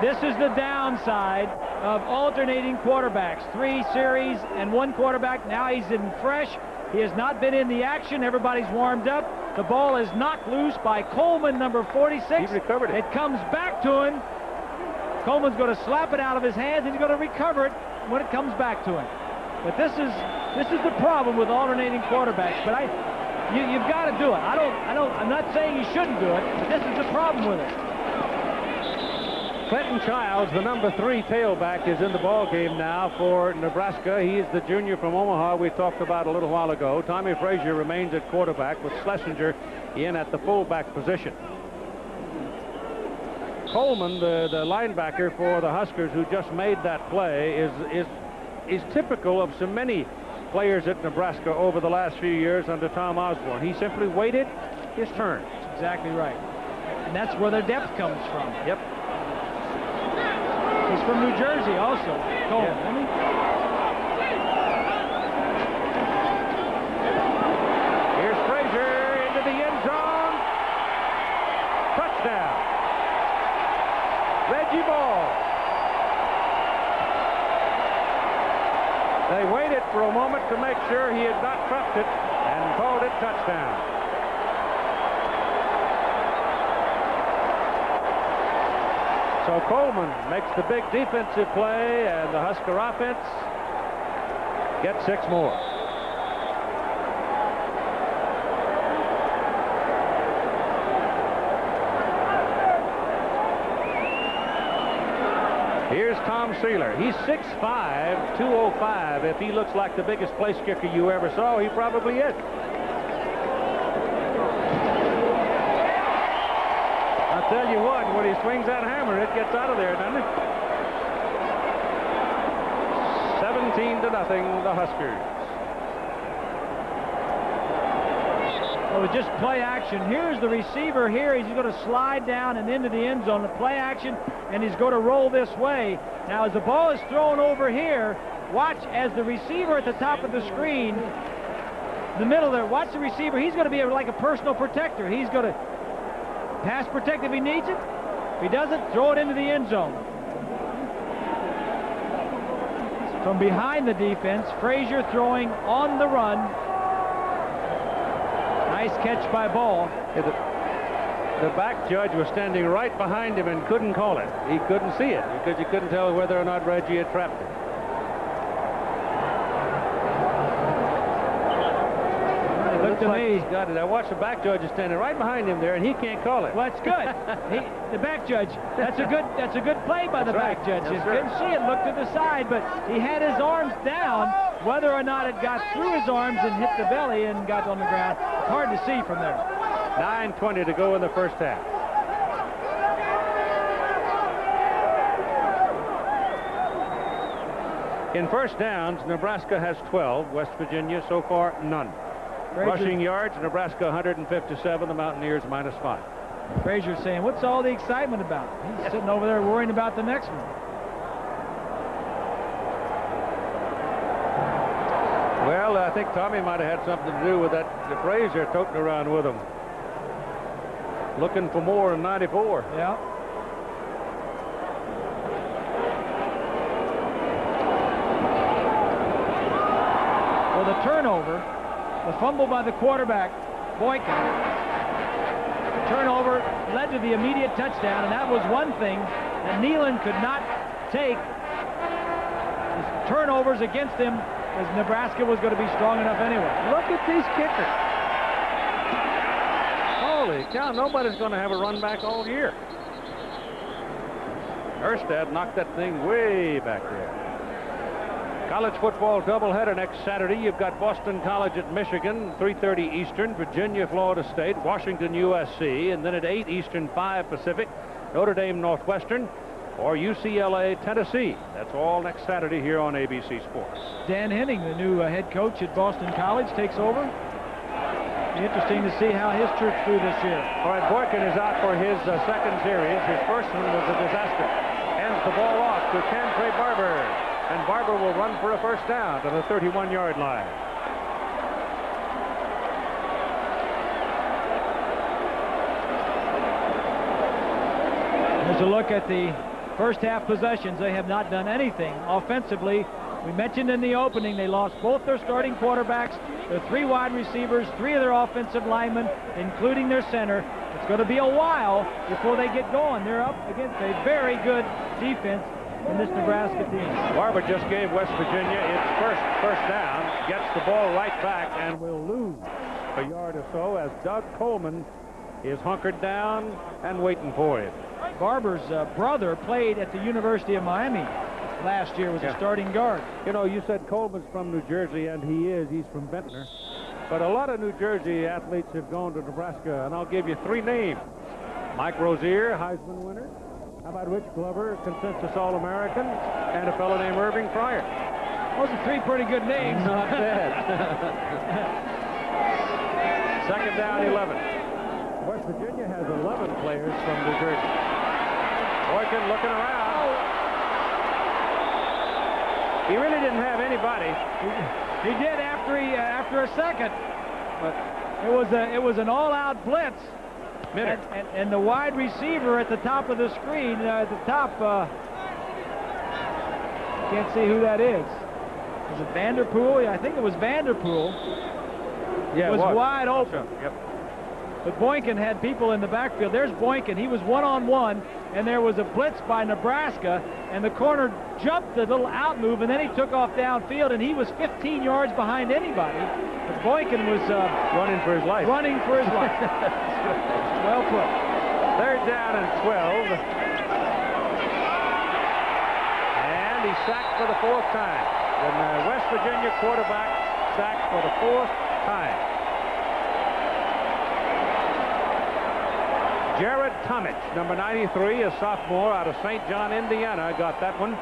This is the downside of alternating quarterbacks. 3 series and 1 quarterback. Now he's in fresh. He has not been in the action. Everybody's warmed up. The ball is knocked loose by Coleman, number 46. He recovered it. It comes back to him. Coleman's going to slap it out of his hands, and he's going to recover it when it comes back to him. But this is the problem with alternating quarterbacks. But you've got to do it. I'm not saying you shouldn't do it, but this is the problem with it. Clinton Childs, the number 3 tailback, is in the ball game now for Nebraska. He is the junior from Omaha we talked about a little while ago. Tommy Frazier remains at quarterback with Schlesinger in at the fullback position. Coleman, the linebacker for the Huskers, who just made that play, is typical of so many players at Nebraska over the last few years under Tom Osborne. He simply waited his turn. That's exactly right. And that's where their depth comes from. Yep. He's from New Jersey also, Coleman, isn't he? Here's Frazier into the end zone. Touchdown. Reggie Ball. They waited for a moment to make sure he had not dropped it and called it touchdown. So Coleman makes the big defensive play, and the Husker offense gets 6 more. Here's Tom Sealer. He's 6'5", 205. If he looks like the biggest place kicker you ever saw, he probably is. I'll tell you what, when he swings that hammer, it gets out of there, doesn't it? 17-0, the Huskers. Well, just play action. Here's the receiver here. He's going to slide down and into the end zone. The play action, and he's going to roll this way. Now, as the ball is thrown over here, watch as the receiver at the top of the screen, the middle there, watch the receiver. He's going to be like a personal protector. He's going to pass protect if he needs it. If he doesn't, throw it into the end zone. From behind the defense, Frazier throwing on the run. Nice catch by Ball. The back judge was standing right behind him and couldn't call it. He couldn't see it because he couldn't tell whether or not Reggie had trapped it. Look to me, he's got it. I watched the back judge is standing right behind him there, and he can't call it. Well, that's good. The back judge. That's a good play by the back judge. He couldn't see it. Looked to the side, but he had his arms down. Whether or not it got through his arms and hit the belly and got on the ground, it's hard to see from there. 9:20 to go in the first half. In first downs, Nebraska has 12. West Virginia so far none. Rushing yards, Nebraska 157, the Mountaineers -5. Frazier's saying, what's all the excitement about? He's sitting over there worrying about the next one. Well, I think Tommy might have had something to do with that Frazier toting around with him. Looking for more in 94. Yeah. So the turnover, the fumble by the quarterback, Boykin, the turnover led to the immediate touchdown, and that was one thing that Neyland could not take. His turnovers against him, as Nebraska was going to be strong enough anyway. Look at these kickers. Holy cow, nobody's going to have a run back all year. Erstad knocked that thing way back there. College football doubleheader next Saturday. You've got Boston College at Michigan, 3:30 Eastern, Virginia, Florida State, Washington, USC, and then at 8 Eastern, 5 Pacific, Notre Dame, Northwestern, or UCLA, Tennessee. That's all next Saturday here on ABC Sports. Dan Henning, the new head coach at Boston College, takes over. Be interesting to see how his troops do this year. All right, Boykin is out for his second series. His first one was a disaster. Hands the ball off to Cantre Barber. And Barber will run for a first down to the 31-yard line. There's a look at the first half possessions. They have not done anything offensively. We mentioned in the opening they lost both their starting quarterbacks, their 3 wide receivers, 3 of their offensive linemen, including their center. It's going to be a while before they get going. They're up against a very good defense in this Nebraska team. Barber just gave West Virginia its first down, gets the ball right back, and will lose a yard or so as Doug Coleman is hunkered down and waiting for him. Barber's brother played at the University of Miami last year, was a starting guard. You know, you said Coleman's from New Jersey, and he is. He's from Ventnor. But a lot of New Jersey athletes have gone to Nebraska, and I'll give you 3 names. Mike Rozier, Heisman winner. How about Rich Glover, consensus All-American, and a fellow named Irving Fryer. Those are 3 pretty good names. Not bad. Second down, 11. West Virginia has 11 players from New Jersey. Boykin looking around. He really didn't have anybody. He did after a second, but it was an all-out blitz. And the wide receiver at the top of the screen, at the top, can't see who that is. Was it Vanderpool? Yeah, I think it was Vanderpool. Yeah, it was wide open. Sure. Yep. But Boykin had people in the backfield. There's Boykin. He was one-on-one, and there was a blitz by Nebraska, and the corner jumped the little out move, and then he took off downfield, and he was 15 yards behind anybody. But Boykin was running for his life. Running for his life. Well put. Third down and 12. And he's sacked for the 4th time. The West Virginia quarterback sacked for the 4th time. Jared Tomich, number 93, a sophomore out of St. John, Indiana, got that one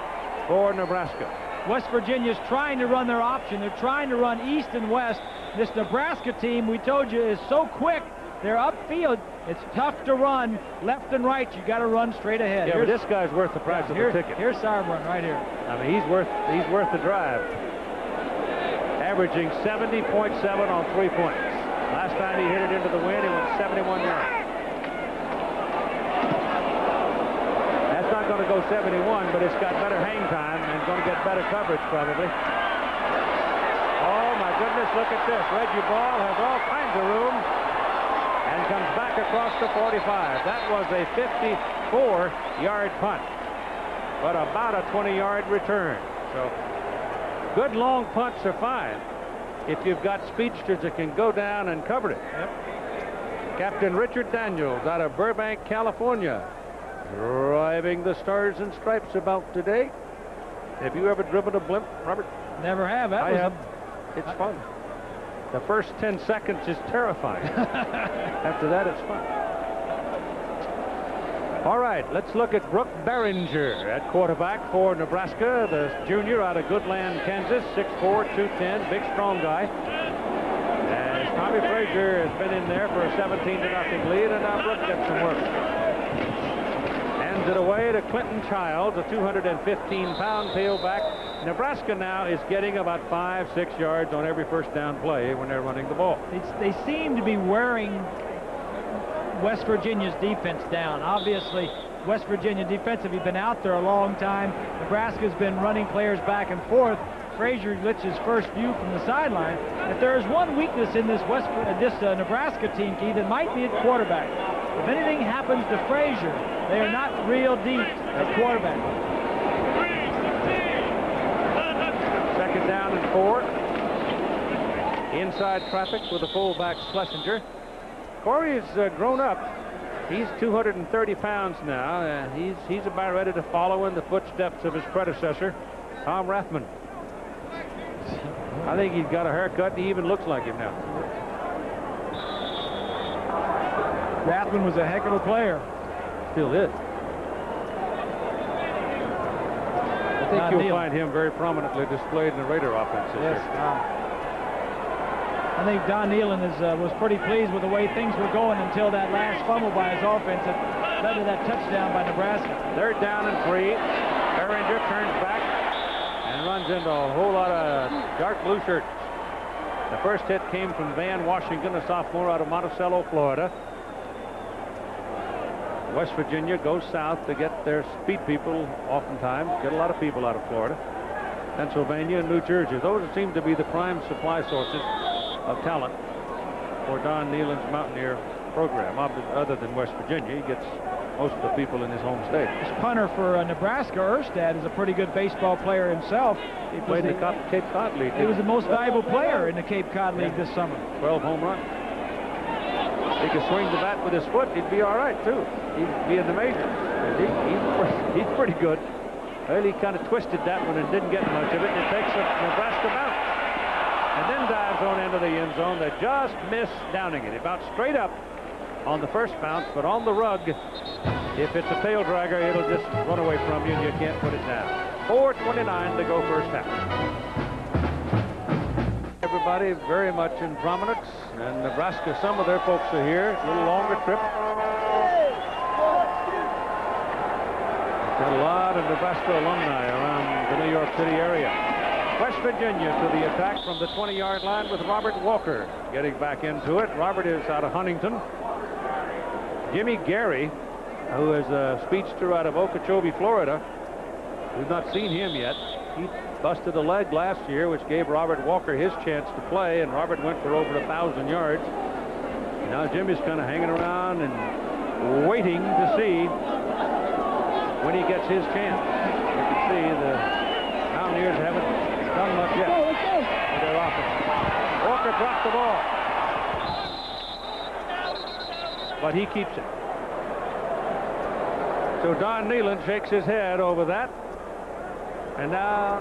for Nebraska. West Virginia's trying to run their option. They're trying to run east and west. This Nebraska team, we told you, is so quick. They're upfield. It's tough to run left and right. You got to run straight ahead. Yeah, but this guy's worth the price of the ticket. Here's Sauerbrunn right here. I mean, he's worth the drive. Averaging 70.7 on 3 points. Last time he hit it into the wind, he went 71 yards. That's not going to go 71, but it's got better hang time and going to get better coverage probably. Oh my goodness, look at this. Reggie Ball has all kinds of room and comes back across the 45. That was a 54-yard punt, but about a 20-yard return. So good long punts are fine if you've got speedsters that can go down and cover it. Yep. Captain Richard Daniels out of Burbank, California, driving the Stars and Stripes about today. Have you ever driven a blimp, Robert? Never have. I have. It's fun. The first 10 seconds is terrifying. After that, it's fun. All right, let's look at Brooke Behringer at quarterback for Nebraska, the junior out of Goodland, Kansas, 6'4", 210, big, strong guy. As Tommy Frazier has been in there for a 17-0 lead, and now Brooke gets some work. Hands it away to Clinton Childs, a 215-pound tailback. Nebraska now is getting about 5-6 yards on every first down play when they're running the ball. They seem to be wearing West Virginia's defense down. Obviously, West Virginia defensively been out there a long time. Nebraska's been running players back and forth, Frazier gets his first view from the sideline. If there is one weakness in this Nebraska team, Keith, it might be at quarterback. If anything happens to Frazier, they are not real deep at quarterback. Second down and 4. Inside traffic with the fullback Schlesinger. Corey's grown up. He's 230 pounds now. He's about ready to follow in the footsteps of his predecessor, Tom Rathman. I think he's got a haircut, and he even looks like him now. Rathman was a heck of a player. Still is. I think you'll find him very prominently displayed in the Raider offense. Yes. I think Don Nealon was pretty pleased with the way things were going until that last fumble by his offense that led to that touchdown by Nebraska. Third down and 3. Erringer turns back and runs into a whole lot of dark blue shirts. The first hit came from Van Washington, a sophomore out of Monticello, Florida. West Virginia goes south to get their speed people oftentimes, get a lot of people out of Florida. Pennsylvania and New Jersey. Those seem to be the prime supply sources of talent for Don Nealon's Mountaineer program. Other than West Virginia, he gets most of the people in his home state. This punter for Nebraska, Erstad, is a pretty good baseball player himself. He played in the Cape Cod League. He was the most valuable player in the Cape Cod League this summer. 12 home runs. He could swing the bat with his foot. He'd be all right, too. He'd be in the majors. He's pretty good. Well, he kind of twisted that one and didn't get much of it. It takes a Nebraska bounce. And then dives on into the end zone. They just missed downing it. About straight up on the first bounce, but on the rug, if it's a tail dragger, it'll just run away from you and you can't put it down. 4:29 to go first half. Everybody very much in prominence, and Nebraska, some of their folks are here. A little longer trip. Got a lot of Nebraska alumni around the New York City area. West Virginia to the attack from the 20-yard line with Robert Walker getting back into it. Robert is out of Huntington. Jimmy Gary, who is a speedster out of Okeechobee, Florida. We've not seen him yet. He busted a leg last year, which gave Robert Walker his chance to play, and Robert went for over 1,000 yards. Now Jimmy's kind of hanging around and waiting to see when he gets his chance. You can see the Mountaineers haven't done much yet with their offense. Walker dropped the ball, but he keeps it. So Don Nealon shakes his head over that. And now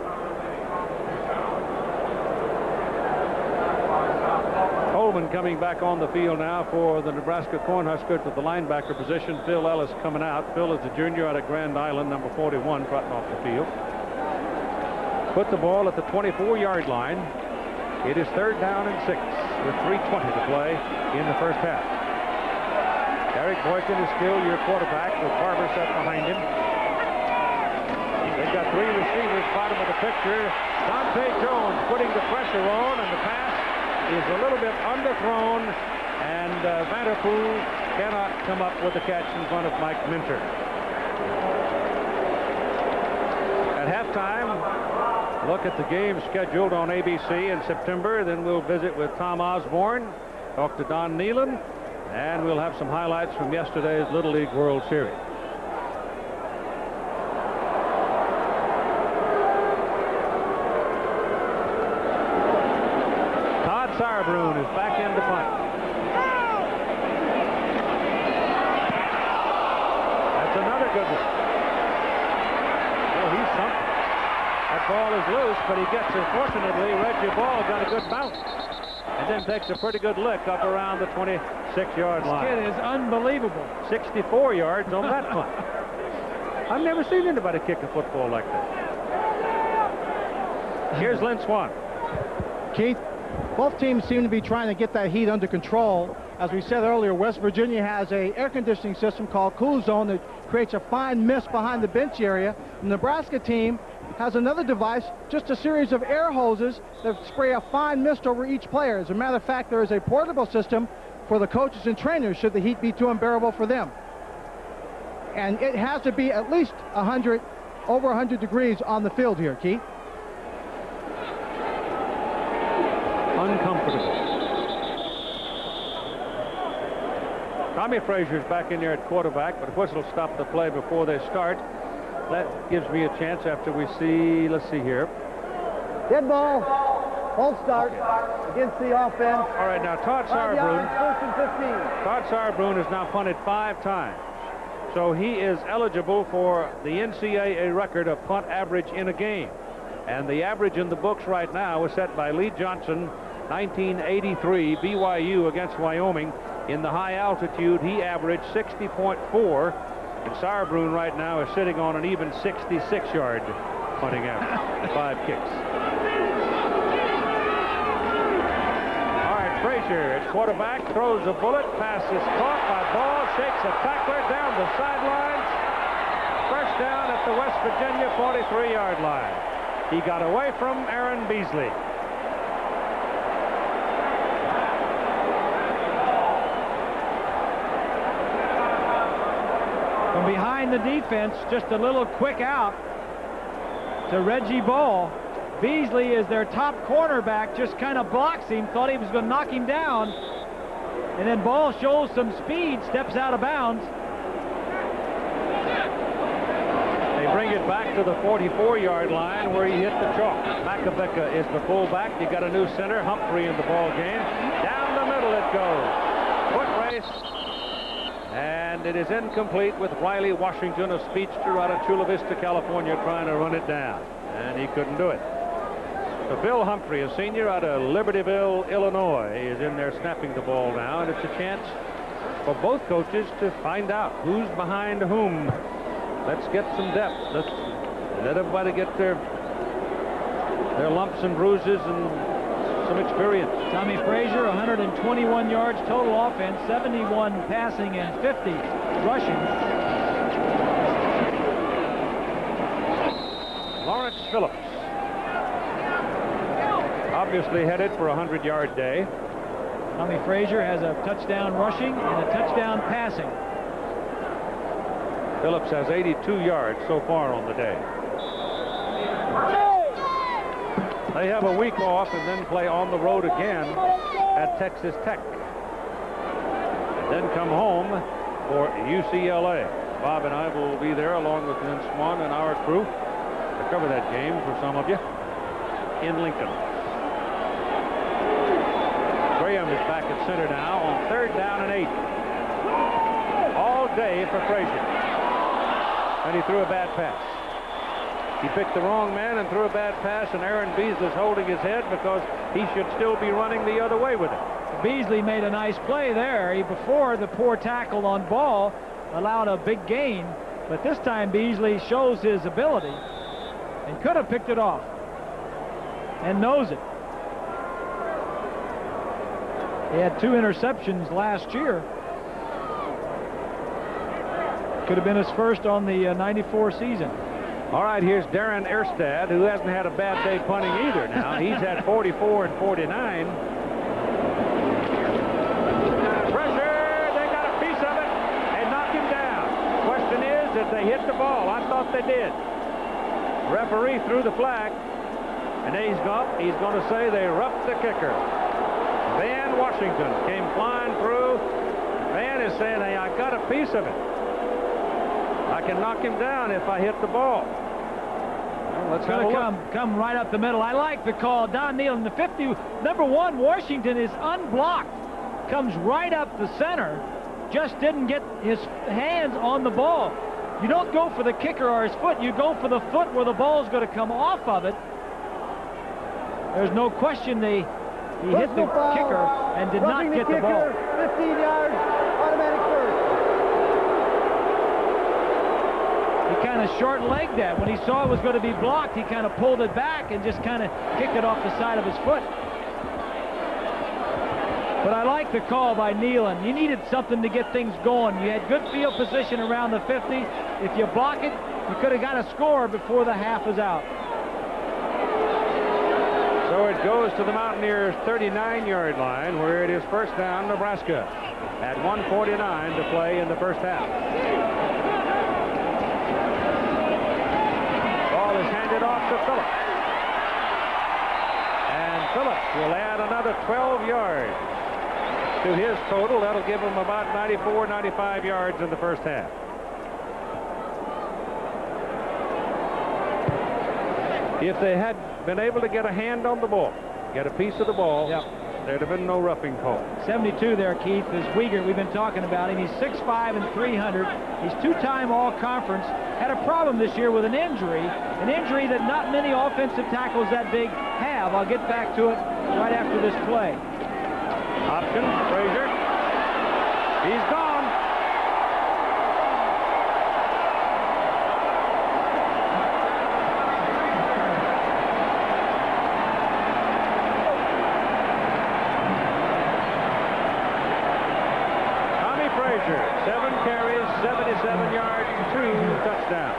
Coleman coming back on the field now for the Nebraska Cornhuskers at the linebacker position. Phil Ellis coming out. Phil is a junior out of Grand Island, number 41, trotting off the field. Put the ball at the 24-yard line. It is third down and 6 with 3:20 to play in the first half. Eric Boykin is still your quarterback with Barber set behind him. They've got 3 receivers bottom of the picture. Dante Jones putting the pressure on, and the pass is a little bit underthrown, and Vanderpool cannot come up with a catch in front of Mike Minter. At halftime, look at the game scheduled on ABC in September. Then we'll visit with Tom Osborne, talk to Don Nealon, and we'll have some highlights from yesterday's Little League World Series. Todd Sauerbrunn is back in to punt. That's another good one. Oh, he's something. That ball is loose, but he gets it. Fortunately, Reggie Ball got a good bounce and then takes a pretty good lick up around the 26-yard line. This kid is unbelievable. 64 yards on that punt. I've never seen anybody kick a football like that. Here's Lynn Swan. Keith, both teams seem to be trying to get that heat under control. As we said earlier, West Virginia has an air conditioning system called Cool Zone that creates a fine mist behind the bench area. The Nebraska team has another device, just a series of air hoses that spray a fine mist over each player. As a matter of fact, there is a portable system for the coaches and trainers should the heat be too unbearable for them. And it has to be at least over 100 degrees on the field here, Keith. Tommy Frazier's back in there at quarterback, but whistle stopped the play before they start. That gives me a chance after we see, let's see here. Dead ball. False start against the offense. All right, now Todd 5 yards, Sauerbrunn. first and 15. Todd Sauerbrunn has now punted 5 times. So he is eligible for the NCAA record of punt average in a game. And the average in the books right now is set by Lee Johnson, 1983, BYU against Wyoming. In the high altitude, he averaged 60.4. And Sauerbrunn right now is sitting on an even 66-yard punting average. 5 kicks. All right, Frazier at quarterback, throws a bullet, pass is caught by Ball, shakes a tackler down the sidelines. First down at the West Virginia 43-yard line. He got away from Aaron Beasley. From behind the defense, just a little quick out to Reggie Ball. Beasley is their top cornerback, just kind of blocks him, thought he was going to knock him down. And then Ball shows some speed, steps out of bounds. They bring it back to the 44-yard line where he hit the chalk. Macabeka is the fullback. You got a new center, Humphrey, in the ball game. Down the middle it goes. Foot race. And it is incomplete with Riley Washington, a speedster out of Chula Vista, California, trying to run it down. And he couldn't do it. So Bill Humphrey, a senior out of Libertyville, Illinois, is in there snapping the ball now. And it's a chance for both coaches to find out who's behind whom. Let's get some depth. Let's let everybody get their lumps and bruises and some experience. Tommy Frazier, 121 yards total offense, 71 passing and 50 rushing. Lawrence Phillips, obviously headed for a 100-yard day. Tommy Frazier has a touchdown rushing and a touchdown passing. Phillips has 82 yards so far on the day. They have a week off and then play on the road again at Texas Tech. And then come home for UCLA. Bob and I will be there along with Lynn Swan and our crew to cover that game for some of you in Lincoln. Graham is back at center now on 3rd down and 8. All day for Frazier. And he threw a bad pass. He picked the wrong man and threw a bad pass, and Aaron Beasley's holding his head because he should still be running the other way with it. Beasley made a nice play there. Before the poor tackle on Ball allowed a big gain, but this time Beasley shows his ability and could have picked it off and knows it. He had 2 interceptions last year. Could have been his first on the 94 season. All right, here's Darren Erstad, who hasn't had a bad day punting either now. He's had 44 and 49. Pressure! They got a piece of it. They knocked him down. Question is, did they hit the ball? I thought they did. Referee threw the flag, and he's going to say they roughed the kicker. Van Washington came flying through. Van is saying, hey, I got a piece of it. I can knock him down if I hit the ball. Well, let's have a look. Come right up the middle. I like the call. Don Nealon, the 50. Number 1, Washington is unblocked. Comes right up the center. Just didn't get his hands on the ball. You don't go for the kicker or his foot. You go for the foot where the ball is going to come off of it. There's no question he hit the kicker and did not get the ball. 15 yards, automatic first. He kind of short-legged that. When he saw it was going to be blocked, he kind of pulled it back and just kind of kicked it off the side of his foot. But I like the call by Nealon. You needed something to get things going. You had good field position around the 50. If you block it, you could have got a score before the half is out. So it goes to the Mountaineers' 39-yard line, where it is first down, Nebraska, at 1:49 to play in the first half. Ball is handed off to Phillips. And Phillips will add another 12 yards. to his total. That'll give him about 94, 95 yards in the first half. If they had been able to get a hand on the ball, get a piece of the ball, there'd have been no roughing call. 72 there, Keith, is Wiegert. We've been talking about him. He's 6'5" and 300. He's two-time all-conference. Had a problem this year with an injury that not many offensive tackles that big have. I'll get back to it right after this play. Option, Frazier. He's gone. Tommy Frazier, 7 carries, 77 yards, 2 touchdowns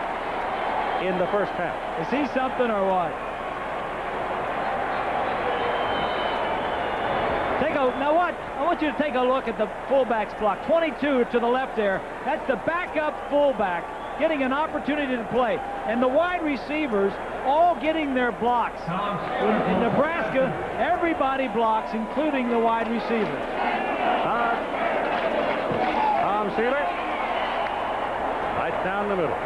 in the first half. Is he something or what? Now what? I want you to take a look at the fullback's block. 22 to the left there. That's the backup fullback getting an opportunity to play. And the wide receivers all getting their blocks. In Nebraska, everybody blocks, including the wide receivers. Tom Sealer. Right down the middle.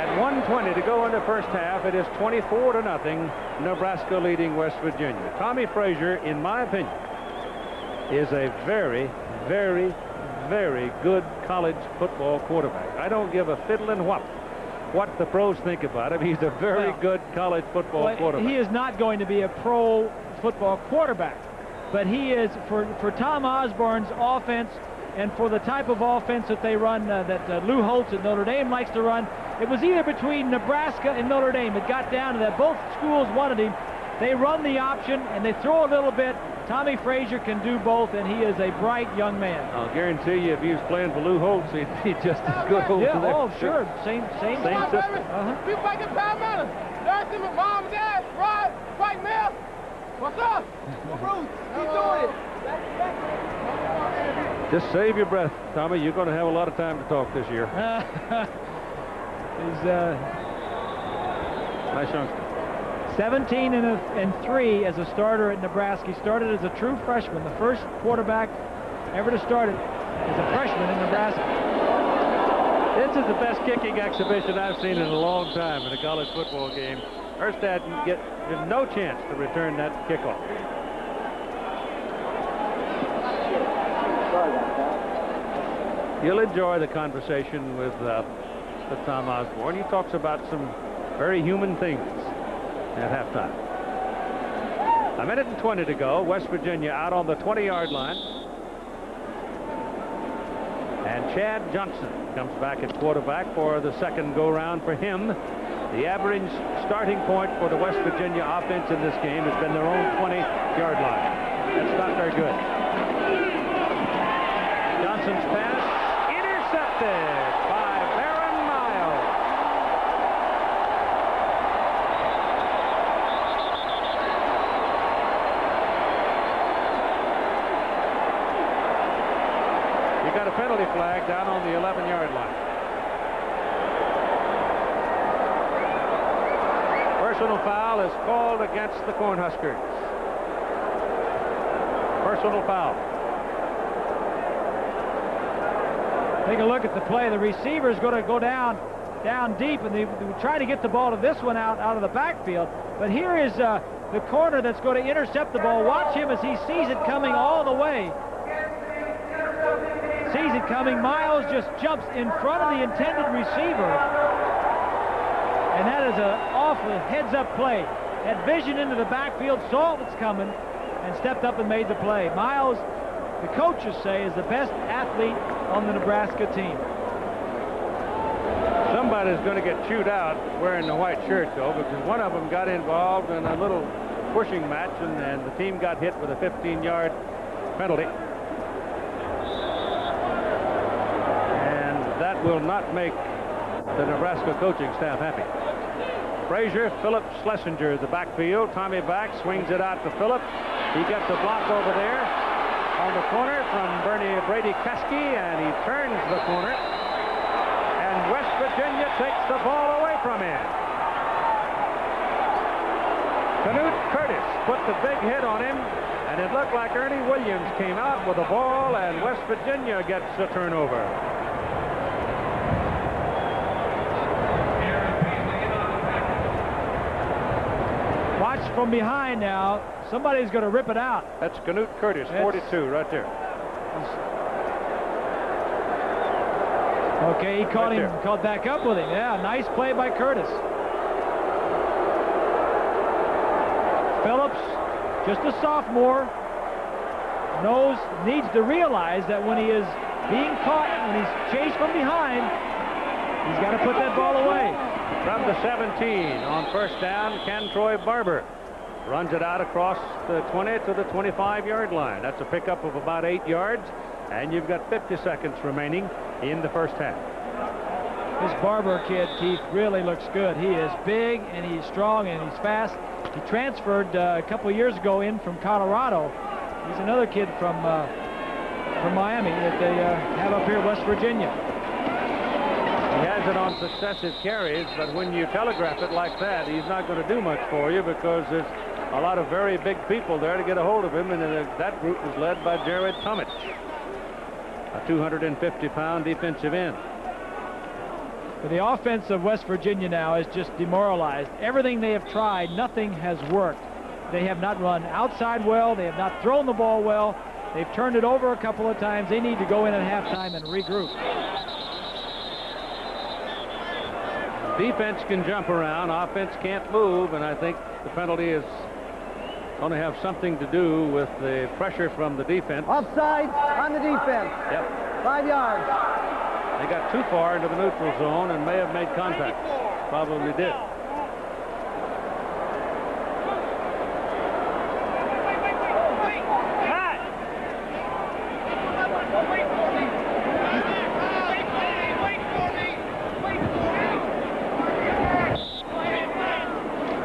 At 1:20 to go in the first half, it is 24-0, Nebraska leading West Virginia. Tommy Frazier, in my opinion, is a very, very, very good college football quarterback. I don't give a fiddling what the pros think about him. He's a very good college football quarterback. He is not going to be a pro football quarterback, but he is, for Tom Osborne's offense and for the type of offense that they run, that Lou Holtz at Notre Dame likes to run. It was either between Nebraska and Notre Dame. It got down to that. Both schools wanted him. They run the option and they throw a little bit. Tommy Frazier can do both, and he is a bright young man. I'll guarantee you, if he was playing for Lou Holtz, he'd be just as good over there. Oh, sure. Same system. People back in Palmetto. Darcy, my mom, dad, Rod, White Mel. What's up? Bruce, keep doing it. Just save your breath, Tommy. You're going to have a lot of time to talk this year. Nice youngster. 17 and 3 as a starter at Nebraska. He started as a true freshman, the first quarterback ever to start it as a freshman in Nebraska. This is the best kicking exhibition I've seen in a long time in a college football game. Erstad did no chance to return that kickoff. You'll enjoy the conversation with Tom Osborne. He talks about some very human things at halftime. 1:20 to go. West Virginia out on the 20-yard line. And Chad Johnson comes back at quarterback for the second go-round for him. The average starting point for the West Virginia offense in this game has been their own 20-yard line. That's not very good. Johnson's pass intercepted by Baron Miles. You got a penalty flag down on the 11-yard line. Personal foul is called against the Cornhuskers. Personal foul. Take a look at the play. The receiver's going to go down deep, and they try to get the ball to this one out of the backfield. But here is the corner that's going to intercept the ball. Watch him as he sees it coming all the way. Sees it coming. Miles just jumps in front of the intended receiver. And that is an awful heads-up play. Had vision into the backfield, saw what's coming, and stepped up and made the play. Miles, the coaches say, is the best athlete on the Nebraska team. Somebody's going to get chewed out wearing the white shirt, though, because one of them got involved in a little pushing match, and the team got hit with a 15-yard penalty. And that will not make the Nebraska coaching staff happy. Frazier, Philip Schlesinger, the backfield. Tommy back, swings it out to Philip. He gets a block over there on the corner from Brady Keski, and he turns the corner. And West Virginia takes the ball away from him. Canute Curtis put the big hit on him, and it looked like Ernie Williams came out with the ball, and West Virginia gets the turnover. Watch from behind now. Somebody's going to rip it out. That's Canute Curtis, 42, right there. Okay, he caught Right him, there. caught back up with him. Yeah, nice play by Curtis. Phillips, just a sophomore, needs to realize that when he is being caught, when he's chased from behind, he's got to put that ball away. From the 17 on first down, Cantroy Barber runs it out across the 20 to the 25-yard line. That's a pickup of about 8 yards, and you've got 50 seconds remaining in the first half. This Barber kid, Keith, really looks good. He is big, and he's strong, and he's fast. He transferred a couple of years ago in from Colorado. He's another kid from Miami that they have up here in West Virginia. He has it on successive carries, but when you telegraph it like that, he's not going to do much for you because there's a lot of very big people there to get a hold of him, and that group was led by Jared Tomich, a 250-pound defensive end. But the offense of West Virginia now is just demoralized. Everything they have tried, nothing has worked. They have not run outside well. They have not thrown the ball well. They've turned it over a couple of times. They need to go in at halftime and regroup. Defense can jump around, offense can't move, and I think the penalty is going to have something to do with the pressure from the defense. Offside on the defense. Yep. 5 yards. They got too far into the neutral zone and may have made contact. Probably did.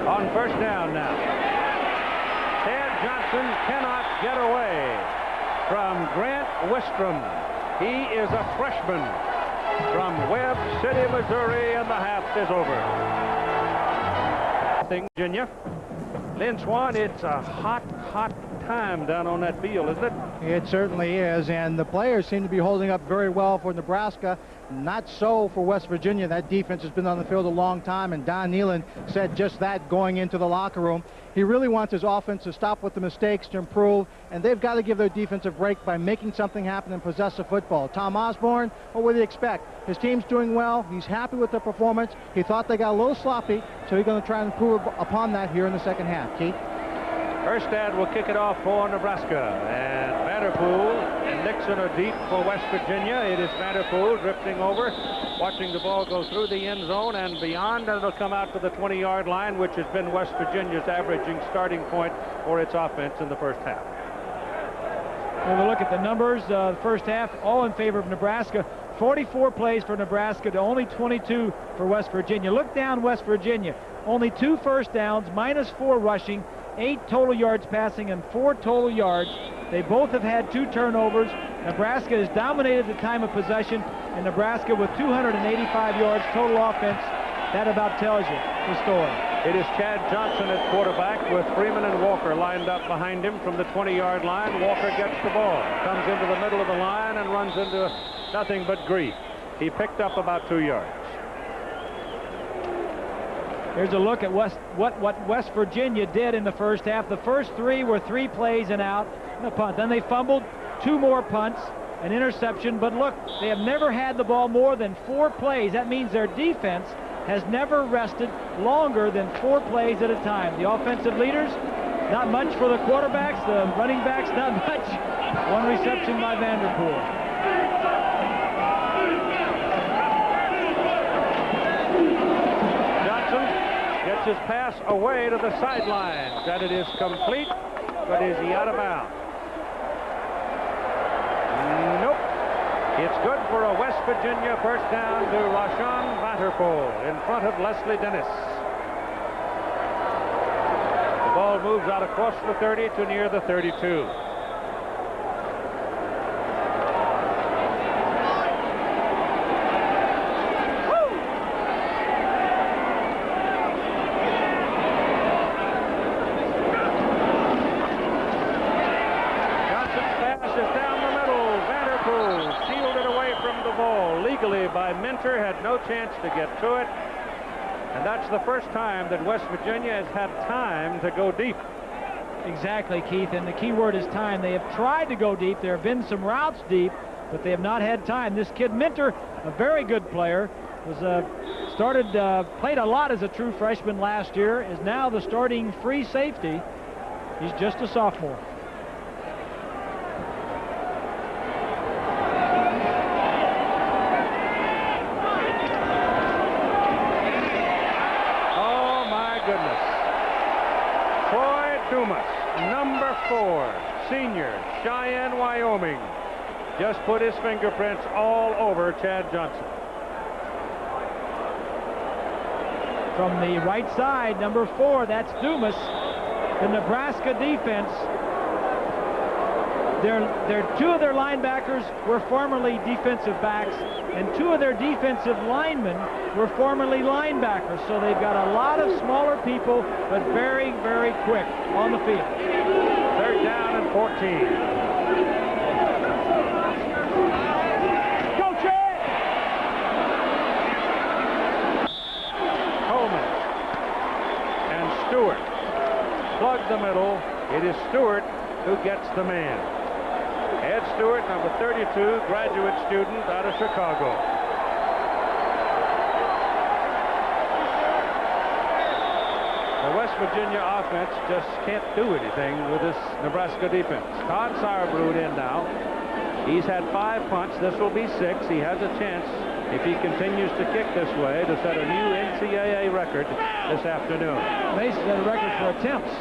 On first down now. Ted Johnson cannot get away from Grant Wistrom. He is a freshman from Webb City, Missouri, and the half is over. Virginia. Lynn Swan, it's a hot time down on that field, isn't it? It certainly is, and the players seem to be holding up very well for Nebraska. Not so for West Virginia. That defense has been on the field a long time, and Don Nehlen said just that going into the locker room. He really wants his offense to stop with the mistakes, to improve, and they've got to give their defense a break by making something happen and possess the football. Tom Osborne, what do you expect? His team's doing well. He's happy with their performance. He thought they got a little sloppy, so he's going to try and improve upon that here in the second half. Keith? Erstad will kick it off for Nebraska, and Vanderpool and Nixon are deep for West Virginia. It is Vanderpool drifting over, watching the ball go through the end zone and beyond, and it'll come out to the 20-yard line, which has been West Virginia's averaging starting point for its offense in the first half. When we look at the numbers, the first half, all in favor of Nebraska. 44 plays for Nebraska to only 22 for West Virginia. Look down West Virginia. Only 2 first downs, -4 rushing, 8 total yards passing, and 4 total yards. They both have had 2 turnovers. Nebraska has dominated the time of possession, and Nebraska with 285 yards total offense. That about tells you the story. It is Chad Johnson at quarterback with Freeman and Walker lined up behind him from the 20-yard line. Walker gets the ball, comes into the middle of the line, and runs into nothing but grief. He picked up about 2 yards. Here's a look at what West Virginia did in the first half. The first 3 were 3 plays and out, and a punt. Then they fumbled, 2 more punts, an interception. But look, they have never had the ball more than 4 plays. That means their defense has never rested longer than 4 plays at a time. The offensive leaders, not much for the quarterbacks. The running backs, not much. 1 reception by Vanderpool. Gets his pass away to the sidelines, and it is complete, but is he out of bounds? Nope. It's good for a West Virginia first down to Rashawn Vanderpool in front of Leslie Dennis. The ball moves out across the 30 to near the 32. the ball legally by Minter, had no chance to get to it. And that's the first time that West Virginia has had time to go deep. Exactly, Keith, and the key word is time. They have tried to go deep. There have been some routes deep, but they have not had time. This kid Minter, a very good player, was played a lot as a true freshman last year, is now the starting free safety. He's just a sophomore. Oh my goodness. Troy Dumas, number 4, senior, Cheyenne, Wyoming, just put his fingerprints all over Chad Johnson. From the right side, number 4, that's Dumas. The Nebraska defense, two of their linebackers were formerly defensive backs, and 2 of their defensive linemen were formerly linebackers. So they've got a lot of smaller people, but very, very quick on the field. 3rd down and 14. Stewart plug the middle. It is Stewart who gets the man. Ed Stewart, number 32, graduate student out of Chicago. The West Virginia offense just can't do anything with this Nebraska defense. Todd Sauerbrod in now. He's had 5 punts. This will be 6. He has a chance, if he continues to kick this way, to set a new NCAA record this afternoon. They set a record for attempts.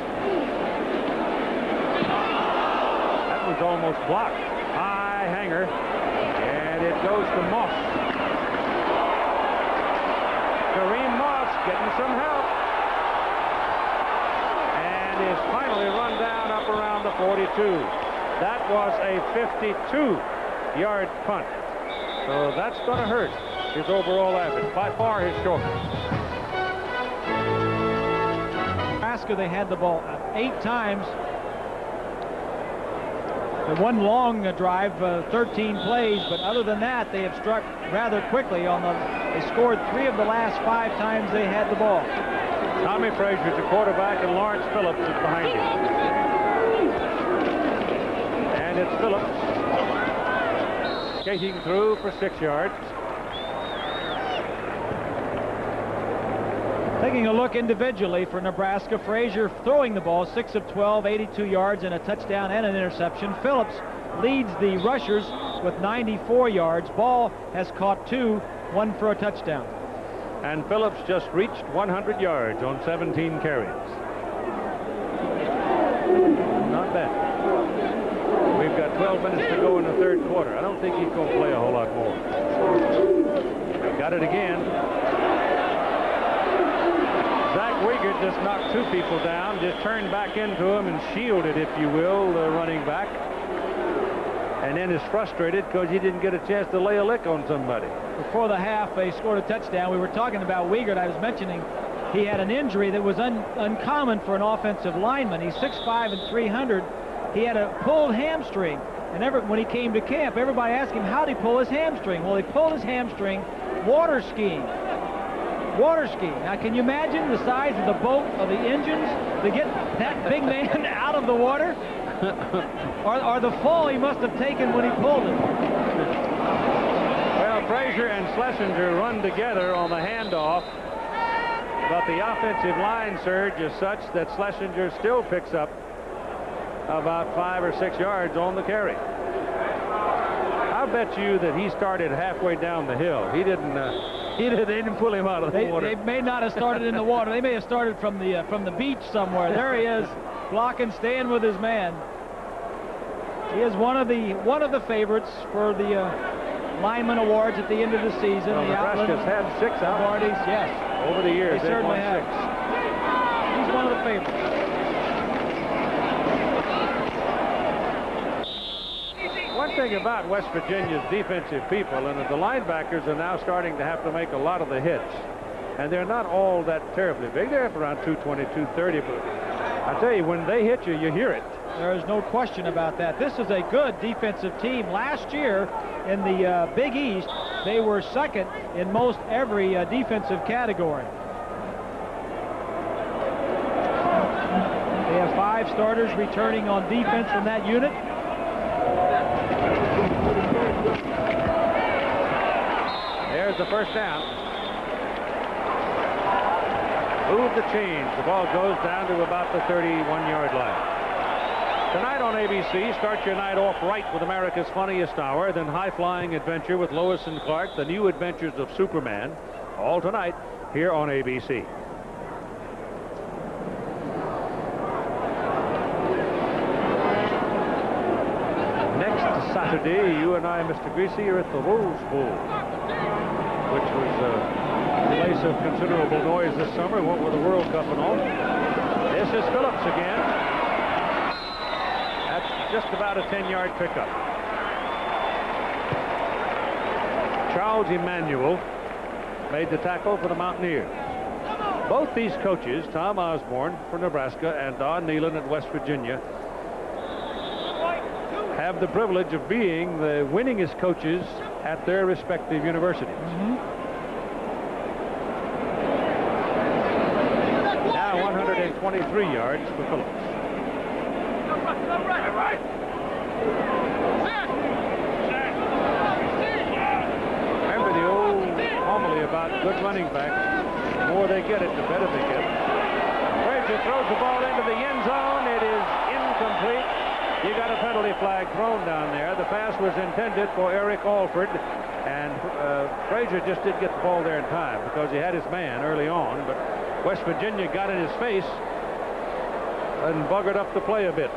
That was almost blocked. High hanger, and it goes to Moss. Kareem Moss getting some help, and is finally run down up around the 42. That was a 52-yard punt. So that's going to hurt his overall average. By far his shortest. Nebraska, they had the ball 8 times. The one long drive, 13 plays, but other than that, they have struck rather quickly. They scored 3 of the last 5 times they had the ball. Tommy Frazier's the quarterback, and Lawrence Phillips is behind him. And it's Phillips skating through for 6 yards. Taking a look individually for Nebraska, Frazier throwing the ball 6 of 12, 82 yards and a touchdown and an interception. Phillips leads the rushers with 94 yards. Ball has caught 2, 1 for a touchdown. And Phillips just reached 100 yards on 17 carries. Not bad. We've got 12 minutes to go in the 3rd quarter. I don't think he's going to play a whole lot more. Got it again. Zach Wiegert just knocked 2 people down, just turned back into him and shielded, if you will, the running back. And then is frustrated because he didn't get a chance to lay a lick on somebody. Before the half, they scored a touchdown. We were talking about Wiegert. I was mentioning he had an injury that was uncommon for an offensive lineman. He's 6'5" and 300. He had a pulled hamstring. And when he came to camp, everybody asked him, how did he pull his hamstring? Well, he pulled his hamstring water skiing. Water skiing. Now, can you imagine the size of the boat, of the engines, to get that big man out of the water? or the fall he must have taken when he pulled it. Well, Frazier and Schlesinger run together on the handoff, but the offensive line surge is such that Schlesinger still picks up about 5 or 6 yards on the carry. I'll bet you that he started halfway down the hill. They didn't pull him out of the water. They may not have started in the water. They may have started from the beach somewhere. There he is, blocking, staying with his man. He is one of the favorites for the lineman awards at the end of the season. Well, Nebraska's had 6 awardees, yes. Over the years, they certainly won 6. have. He's one of the favorites. One thing about West Virginia's defensive people, and the linebackers are now starting to have to make a lot of the hits. And they're not all that terribly big. They're up around 220, 230. But I tell you, when they hit you, you hear it. There is no question about that. This is a good defensive team. Last year, in the Big East, they were second in most every defensive category. They have 5 starters returning on defense from that unit. There's the first down. Move the change. The ball goes down to about the 31-yard line. Tonight on ABC, start your night off right with America's Funniest Hour, then High Flying Adventure with Lois and Clark, The New Adventures of Superman, all tonight here on ABC. Next Saturday, you and I, Mr. Greasy, are at the Rose Bowl, which was a place of considerable noise this summer, what with the World Cup and all. This is Phillips again. Just about a 10-yard pickup. Charles Emanuel made the tackle for the Mountaineers. Both these coaches, Tom Osborne for Nebraska and Don Nehlen at West Virginia, have the privilege of being the winningest coaches at their respective universities. Now 123 yards for Phillips. Remember the old homily about good running backs. The more they get it, the better they get. Frazier throws the ball into the end zone. It is incomplete. You got a penalty flag thrown down there. The pass was intended for Eric Alford, and Frazier just didn't get the ball there in time because he had his man early on, but West Virginia got in his face and buggered up the play a bit.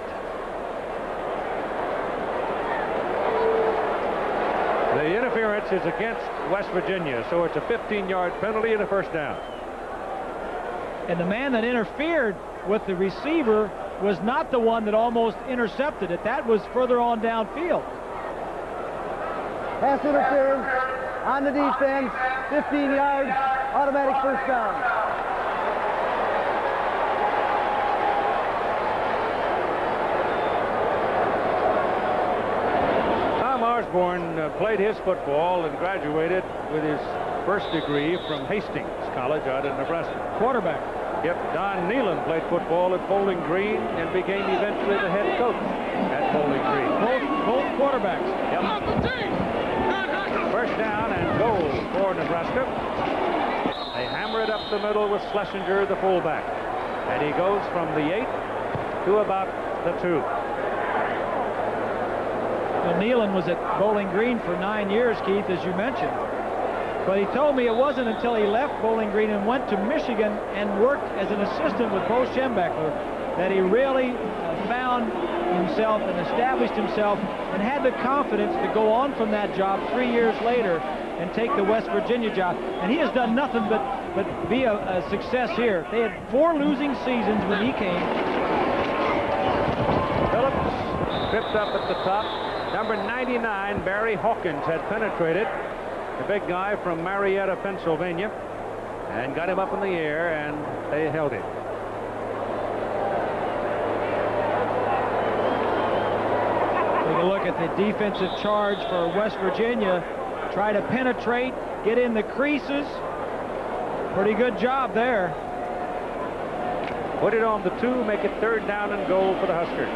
The interference is against West Virginia, so it's a 15-yard penalty and a first down. And the man that interfered with the receiver was not the one that almost intercepted it. That was further on downfield. Pass interference on the defense, 15 yards, automatic first down. Osborne played his football and graduated with his first degree from Hastings College out in Nebraska. Quarterback. Yep. Don Nehlen played football at Bowling Green and became eventually the head coach at Bowling Green. Both quarterbacks. Yep. First down and goal for Nebraska. They hammer it up the middle with Schlesinger, the fullback, and he goes from the 8 to about the 2. Nehlen was at Bowling Green for 9 years, Keith, as you mentioned. But he told me it wasn't until he left Bowling Green and went to Michigan and worked as an assistant with Bo Schembechler that he really found himself and established himself and had the confidence to go on from that job 3 years later and take the West Virginia job. And he has done nothing but be a success here. They had 4 losing seasons when he came. Phillips tripped up at the top. Number 99, Barry Hawkins, had penetrated the big guy from Marietta, Pennsylvania, and got him up in the air, and they held him. Take a look at the defensive charge for West Virginia. Try to penetrate, get in the creases. Pretty good job there. Put it on the 2, make it 3rd down and goal for the Huskers.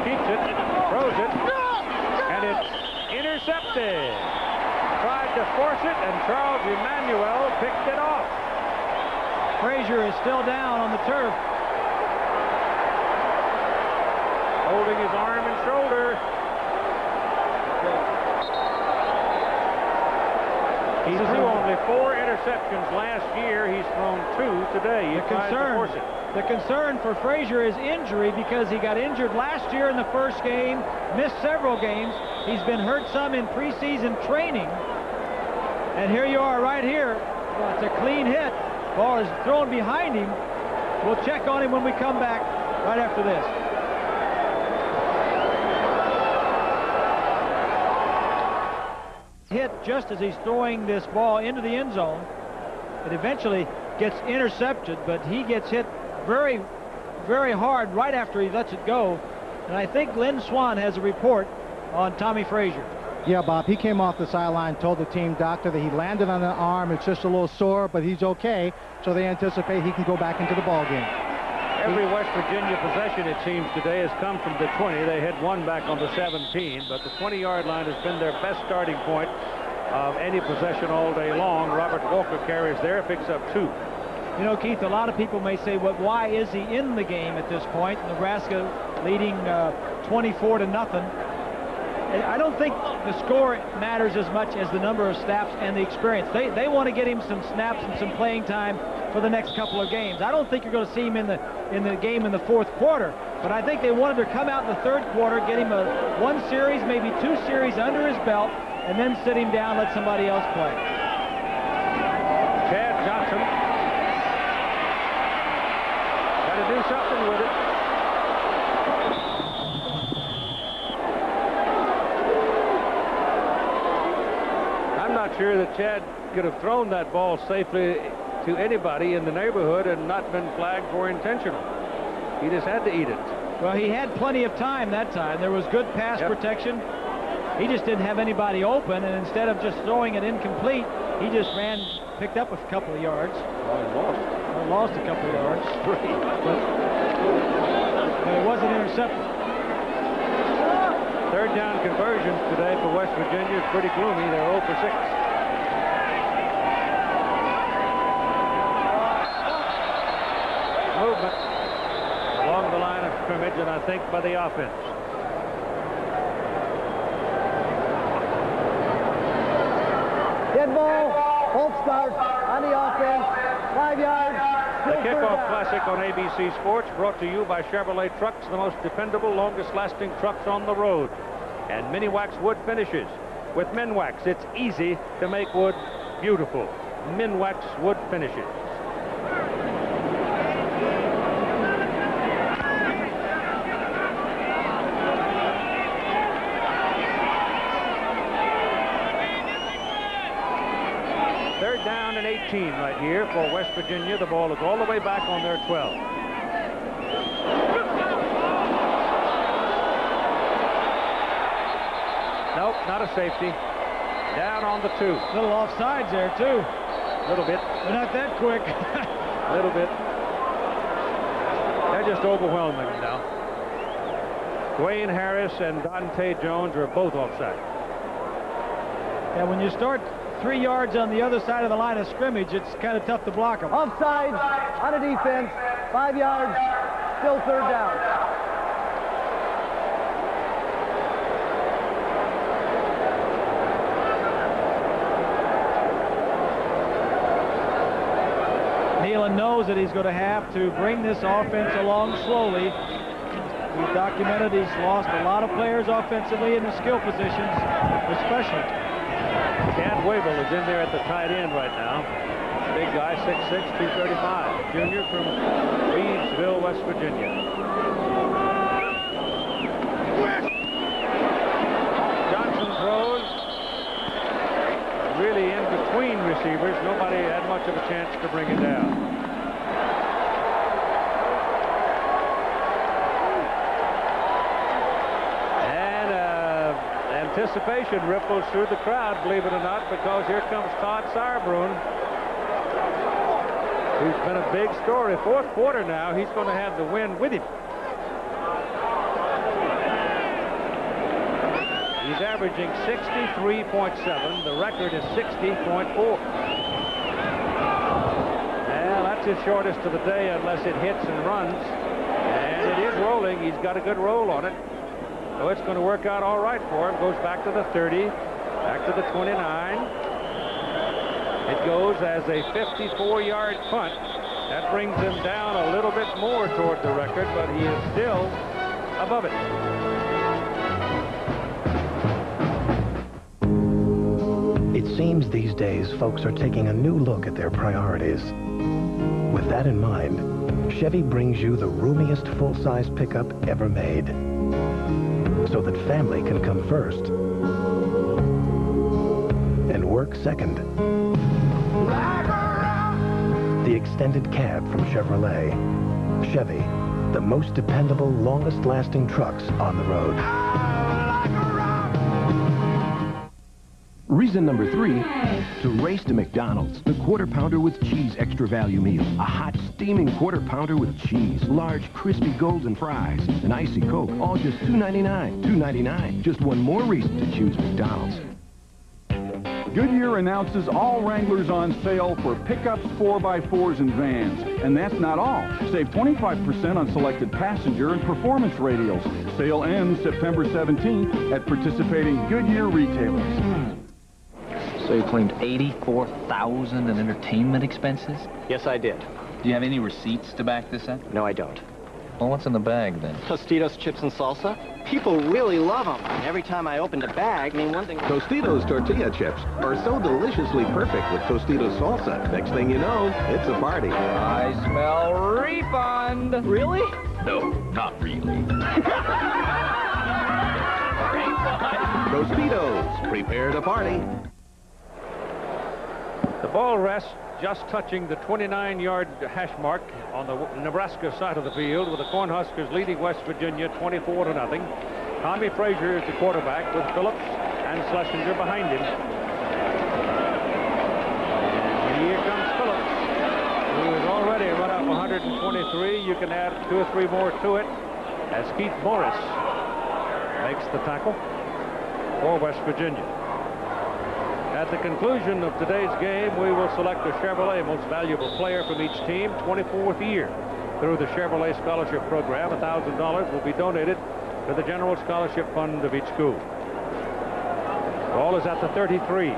Keeps it, throws it, and it's intercepted. Tried to force it, and Charles Emanuel picked it off. Frazier is still down on the turf. Holding his arm and shoulder. He threw only 4 interceptions last year. He's thrown 2 today. He tried to force it. The concern for Frazier is injury because he got injured last year in the first game, missed several games. He's been hurt some in preseason training. And here you are right here. Well, it's a clean hit. Ball is thrown behind him. We'll check on him when we come back right after this. Hit just as he's throwing this ball into the end zone. It eventually gets intercepted, but he gets hit very, very hard right after he lets it go. And I think Lynn Swan has a report on Tommy Frazier. Yeah, Bob, he came off the sideline, told the team doctor that he landed on the arm. It's just a little sore, but he's okay. So they anticipate he can go back into the ball game. Every West Virginia possession, it seems, today has come from the 20. They had one back on the 17, but the 20-yard line has been their best starting point of any possession all day long. Robert Walker carries there, picks up 2. You know, Keith, a lot of people may say, well, why is he in the game at this point? Nebraska leading 24-0. I don't think the score matters as much as the number of snaps and the experience. They want to get him some snaps and some playing time for the next couple of games. I don't think you're going to see him in the game in the fourth quarter, but I think they wanted to come out in the third quarter, get him one series, maybe 2 series under his belt, and then sit him down, let somebody else play. Chad Johnson got to do something with it. I'm not sure that Chad could have thrown that ball safely to anybody in the neighborhood and not been flagged for intentional. He just had to eat it. Well, he had plenty of time that time. There was good pass protection. He just didn't have anybody open, and instead of just throwing it incomplete, he just picked up a couple of yards. Lost a couple of yards. But it wasn't intercepted. Third down conversions today for West Virginia is pretty gloomy. They're 0 for 6. Movement along the line of scrimmage, and I think by the offense. Dead ball, hold start on the offense, 5 yards. The Kickoff Classic on ABC Sports, brought to you by Chevrolet Trucks, the most dependable, longest-lasting trucks on the road. And Minwax Wood Finishes. With Minwax, it's easy to make wood beautiful. Minwax Wood Finishes. Third down and 18 right here for West Virginia. The ball is all the way back on their 12. Nope, not a safety. Down on the 2. Little offsides there, too. A little bit. They're not that quick. A little bit. They're just overwhelming now. Dwayne Harris and Dante Jones are both offside. Yeah, when you start 3 yards on the other side of the line of scrimmage, it's kind of tough to block them. Offside on a defense, 5 yards, still third down. Nealon knows that he's going to have to bring this offense along slowly. We've documented he's lost a lot of players offensively in the skill positions, especially. Cad Wable is in there at the tight end right now. Big guy, 6'6", 235. Junior from Reedsville, West Virginia. Johnson throws. Really in between receivers. Nobody had much of a chance to bring it down. Anticipation ripples through the crowd, believe it or not, because here comes Todd Sauerbrunn, who's been a big story. Fourth quarter now, he's going to have the win with him. He's averaging 63.7. The record is 60.4. Well, that's his shortest of the day unless it hits and runs. And it is rolling. He's got a good roll on it. So it's going to work out all right for him. Goes back to the 30, back to the 29. It goes as a 54-yard punt. That brings him down a little bit more toward the record, but he is still above it. It seems these days folks are taking a new look at their priorities. With that in mind, Chevy brings you the roomiest full-size pickup ever made, so that family can come first and work second. The the extended cab from Chevrolet. Chevy, the most dependable, longest-lasting trucks on the road. Reason number 3, to race to McDonald's. The Quarter Pounder with Cheese Extra Value Meal. A hot, steaming Quarter Pounder with cheese, large, crispy golden fries, an icy Coke, all just $2.99. $2.99. Just one more reason to choose McDonald's. Goodyear announces all Wranglers on sale for pickups, 4x4s, and vans. And that's not all. Save 25% on selected passenger and performance radials. Sale ends September 17th at participating Goodyear retailers. So you claimed $84,000 in entertainment expenses? Yes, I did. Do you have any receipts to back this up? No, I don't. Well, what's in the bag, then? Tostitos, chips, and salsa. People really love them. And every time I opened a bag, I mean, one thing... Tostitos tortilla chips are so deliciously perfect with Tostitos salsa. Next thing you know, it's a party. I smell refund. Really? No, not really. Tostitos, prepare to party. The ball rests just touching the 29-yard hash mark on the Nebraska side of the field, with the Cornhuskers leading West Virginia 24-0. Tommy Frazier is the quarterback, with Phillips and Schlesinger behind him. And here comes Phillips, who has already run up 123. You can add 2 or 3 more to it as Keith Morris makes the tackle for West Virginia. At the conclusion of today's game, we will select a Chevrolet Most Valuable Player from each team, 24th year. Through the Chevrolet Scholarship Program, $1,000 will be donated to the General Scholarship Fund of each school. Ball is at the 33,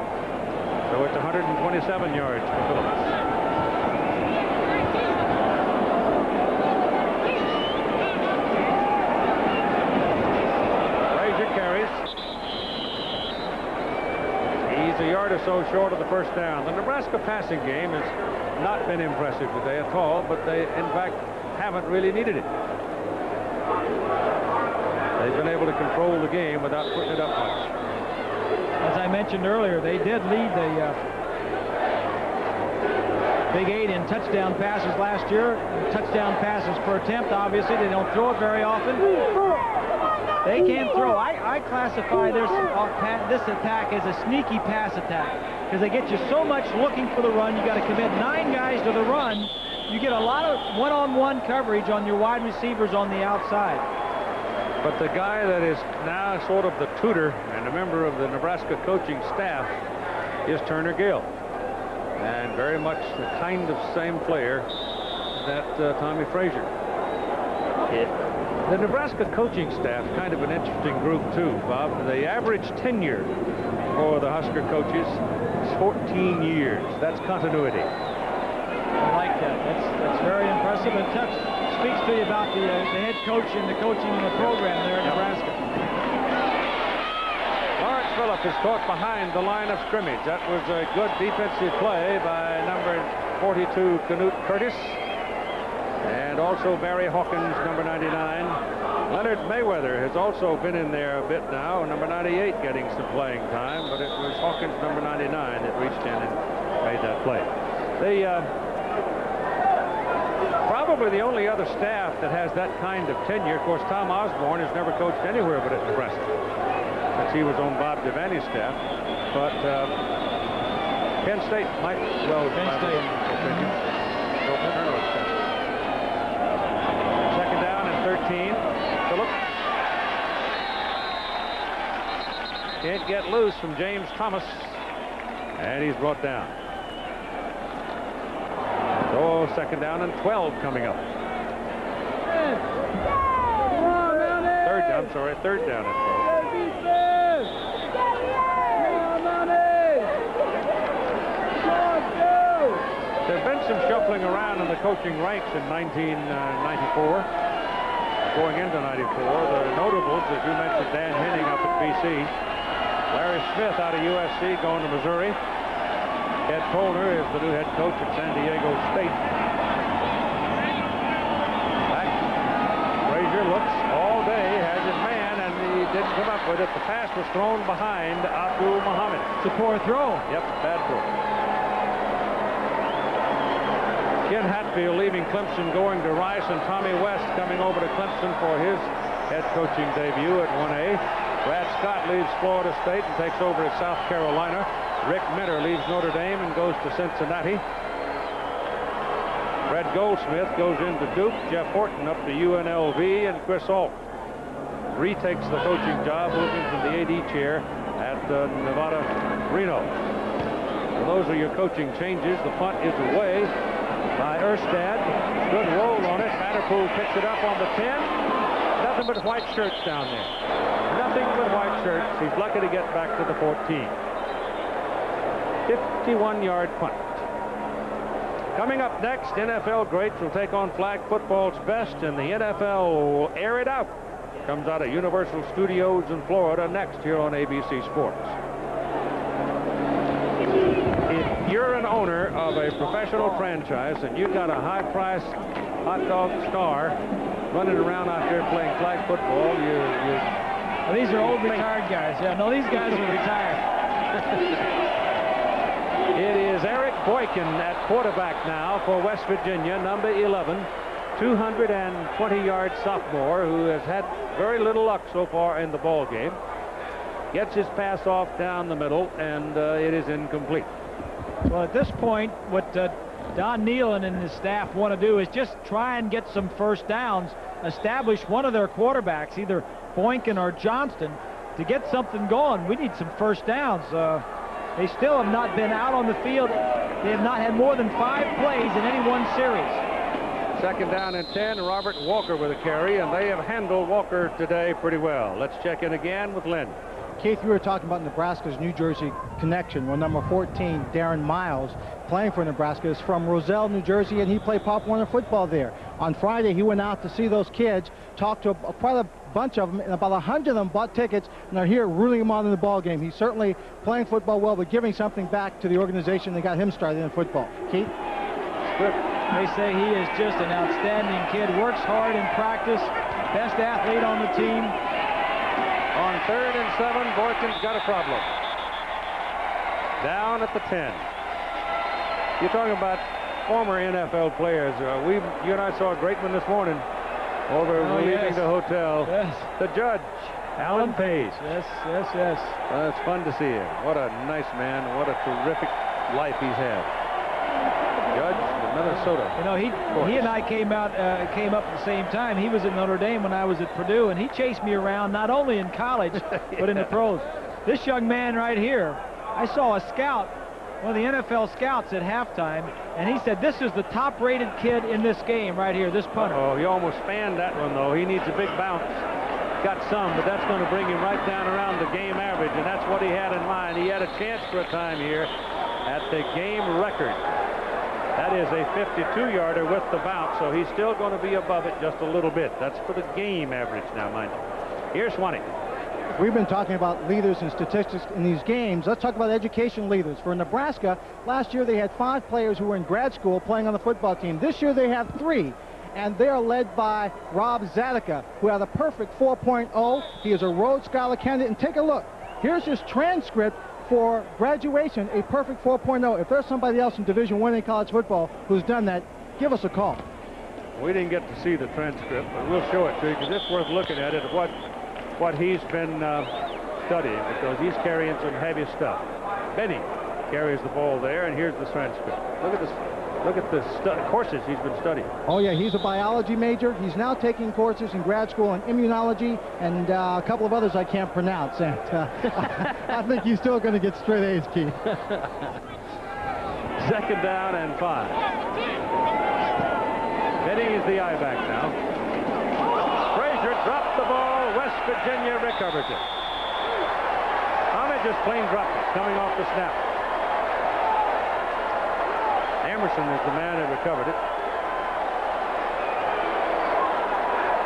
so it's 127 yards for Phillips. Frazier carries. He's a yard or so short of the first down. The Nebraska passing game has not been impressive today at all, but they, in fact, haven't really needed it. They've been able to control the game without putting it up much. As I mentioned earlier, they did lead the Big 8 in touchdown passes last year. Touchdown passes per attempt, obviously. They don't throw it very often. They can throw. I classify this attack as a sneaky pass attack, because they get you so much looking for the run. You got to commit 9 guys to the run. You get a lot of one-on-one coverage on your wide receivers on the outside. But the guy that is now sort of the tutor and a member of the Nebraska coaching staff is Turner Gill, and very much the kind of same player that Tommy Frazier. The Nebraska coaching staff, kind of an interesting group too, Bob. The average tenure for the Husker coaches is 14 years. That's continuity. I like that. That's very impressive, and speaks to you about the head coach and the coaching in the program there in Nebraska. Lawrence Phillips is caught behind the line of scrimmage. That was a good defensive play by number 42, Knute Curtis. And also Barry Hawkins, number 99. Leonard Mayweather has also been in there a bit now, number 98 getting some playing time, but it was Hawkins, number 99, that reached in and made that play. Probably the only other staff that has that kind of tenure, of course, Tom Osborne has never coached anywhere but at Nebraska, since he was on Bob Devaney's staff. But Penn State might well... Penn State. Second down and 13. Phillips can't get loose from James Thomas, and he's brought down. So second down and 12 coming up. Third down and 12. There's been some shuffling around in the coaching ranks in 1994. Going into 94, the notables, as you mentioned, Dan Henning up at BC, Larry Smith out of USC going to Missouri. Ed Polner is the new head coach at San Diego State. Back. Frazier looks all day, has his man, and he didn't come up with it. The pass was thrown behind Abdul Muhammad. It's a poor throw. Yep, bad throw. Ken Hatfield leaving Clemson, going to Rice, and Tommy West coming over to Clemson for his head coaching debut at 1A. Brad Scott leaves Florida State and takes over at South Carolina. Rick Minter leaves Notre Dame and goes to Cincinnati. Fred Goldsmith goes into Duke. Jeff Horton up to UNLV, and Chris Ault retakes the coaching job, moving from the AD chair at Nevada Reno. So those are your coaching changes. The punt is away by Erstad. Good roll on it. Vanderpool picks it up on the 10. Nothing but white shirts down there. Nothing but white shirts. He's lucky to get back to the 14. 51-yard punt. Coming up next, NFL greats will take on flag football's best, and the NFL will air it out. Comes out of Universal Studios in Florida next here on ABC Sports. If you're an owner of a professional franchise and you've got a high-priced hot dog star running around out there playing flag football, Well, these are old retired guys. Yeah, no, these guys are retired. It is Eric Boykin at quarterback now for West Virginia, number 11, 220-yard sophomore who has had very little luck so far in the ball game. Gets his pass off down the middle, and it is incomplete. Well, at this point, what Don Nealon and his staff want to do is just try and get some first downs, establish one of their quarterbacks, either Boykin or Johnston, to get something going. We need some first downs. They still have not been out on the field. They have not had more than 5 plays in any one series. Second down and 10, Robert Walker with a carry, and they have handled Walker today pretty well. Let's check in again with Lynn. Keith, you were talking about Nebraska's New Jersey connection. Well, number 14, Darren Miles, playing for Nebraska, is from Roselle, New Jersey, and he played Pop Warner football there. On Friday, he went out to see those kids, talked to quite a bunch of them, and about 100 of them bought tickets and are here rooting him on in the ball game. He's certainly playing football well, but giving something back to the organization that got him started in football. Keith? Good. They say he is just an outstanding kid, works hard in practice, best athlete on the team. On 3rd and 7, Boykin's got a problem. Down at the 10. You're talking about former NFL players. You and I saw a great one this morning over leaving the hotel. Yes. The judge, Alan Pace. Yes. It's fun to see him. What a nice man. What a terrific life he's had. Judge of Minnesota. You know, he and I came up at the same time. He was at Notre Dame when I was at Purdue, and he chased me around not only in college but in the pros. This young man right here, I saw a scout, one of the NFL scouts at halftime, and he said this is the top-rated kid in this game right here, this punter. Oh, he almost fanned that one, though. He needs a big bounce. Got some, but that's going to bring him right down around the game average, and that's what he had in mind. He had a chance for a time here at the game record. That is a 52-yarder with the bounce, so he's still going to be above it just a little bit. That's for the game average now, mind you. Here's Swanee. We've been talking about leaders and statistics in these games. Let's talk about education leaders. For Nebraska, last year they had 5 players who were in grad school playing on the football team. This year they have 3, and they are led by Rob Zadika, who had a perfect 4.0. He is a Rhodes Scholar candidate, and take a look. Here's his transcript for graduation, a perfect 4.0. If there's somebody else in Division I in college football who's done that, give us a call. We didn't get to see the transcript, but we'll show it to you because it's worth looking at it, what he's been studying, because he's carrying some heavy stuff. Benny carries the ball there, and here's the transcript. Look at this. Look at the courses he's been studying. Oh, yeah, he's a biology major. He's now taking courses in grad school in immunology and a couple of others I can't pronounce. And I think he's still going to get straight A's, Keith. Second down and 5. Benny is the I-back now. Frazier dropped the ball. West Virginia recovers it. Ahmed just plain dropped it, coming off the snap. Emerson is the man who recovered it.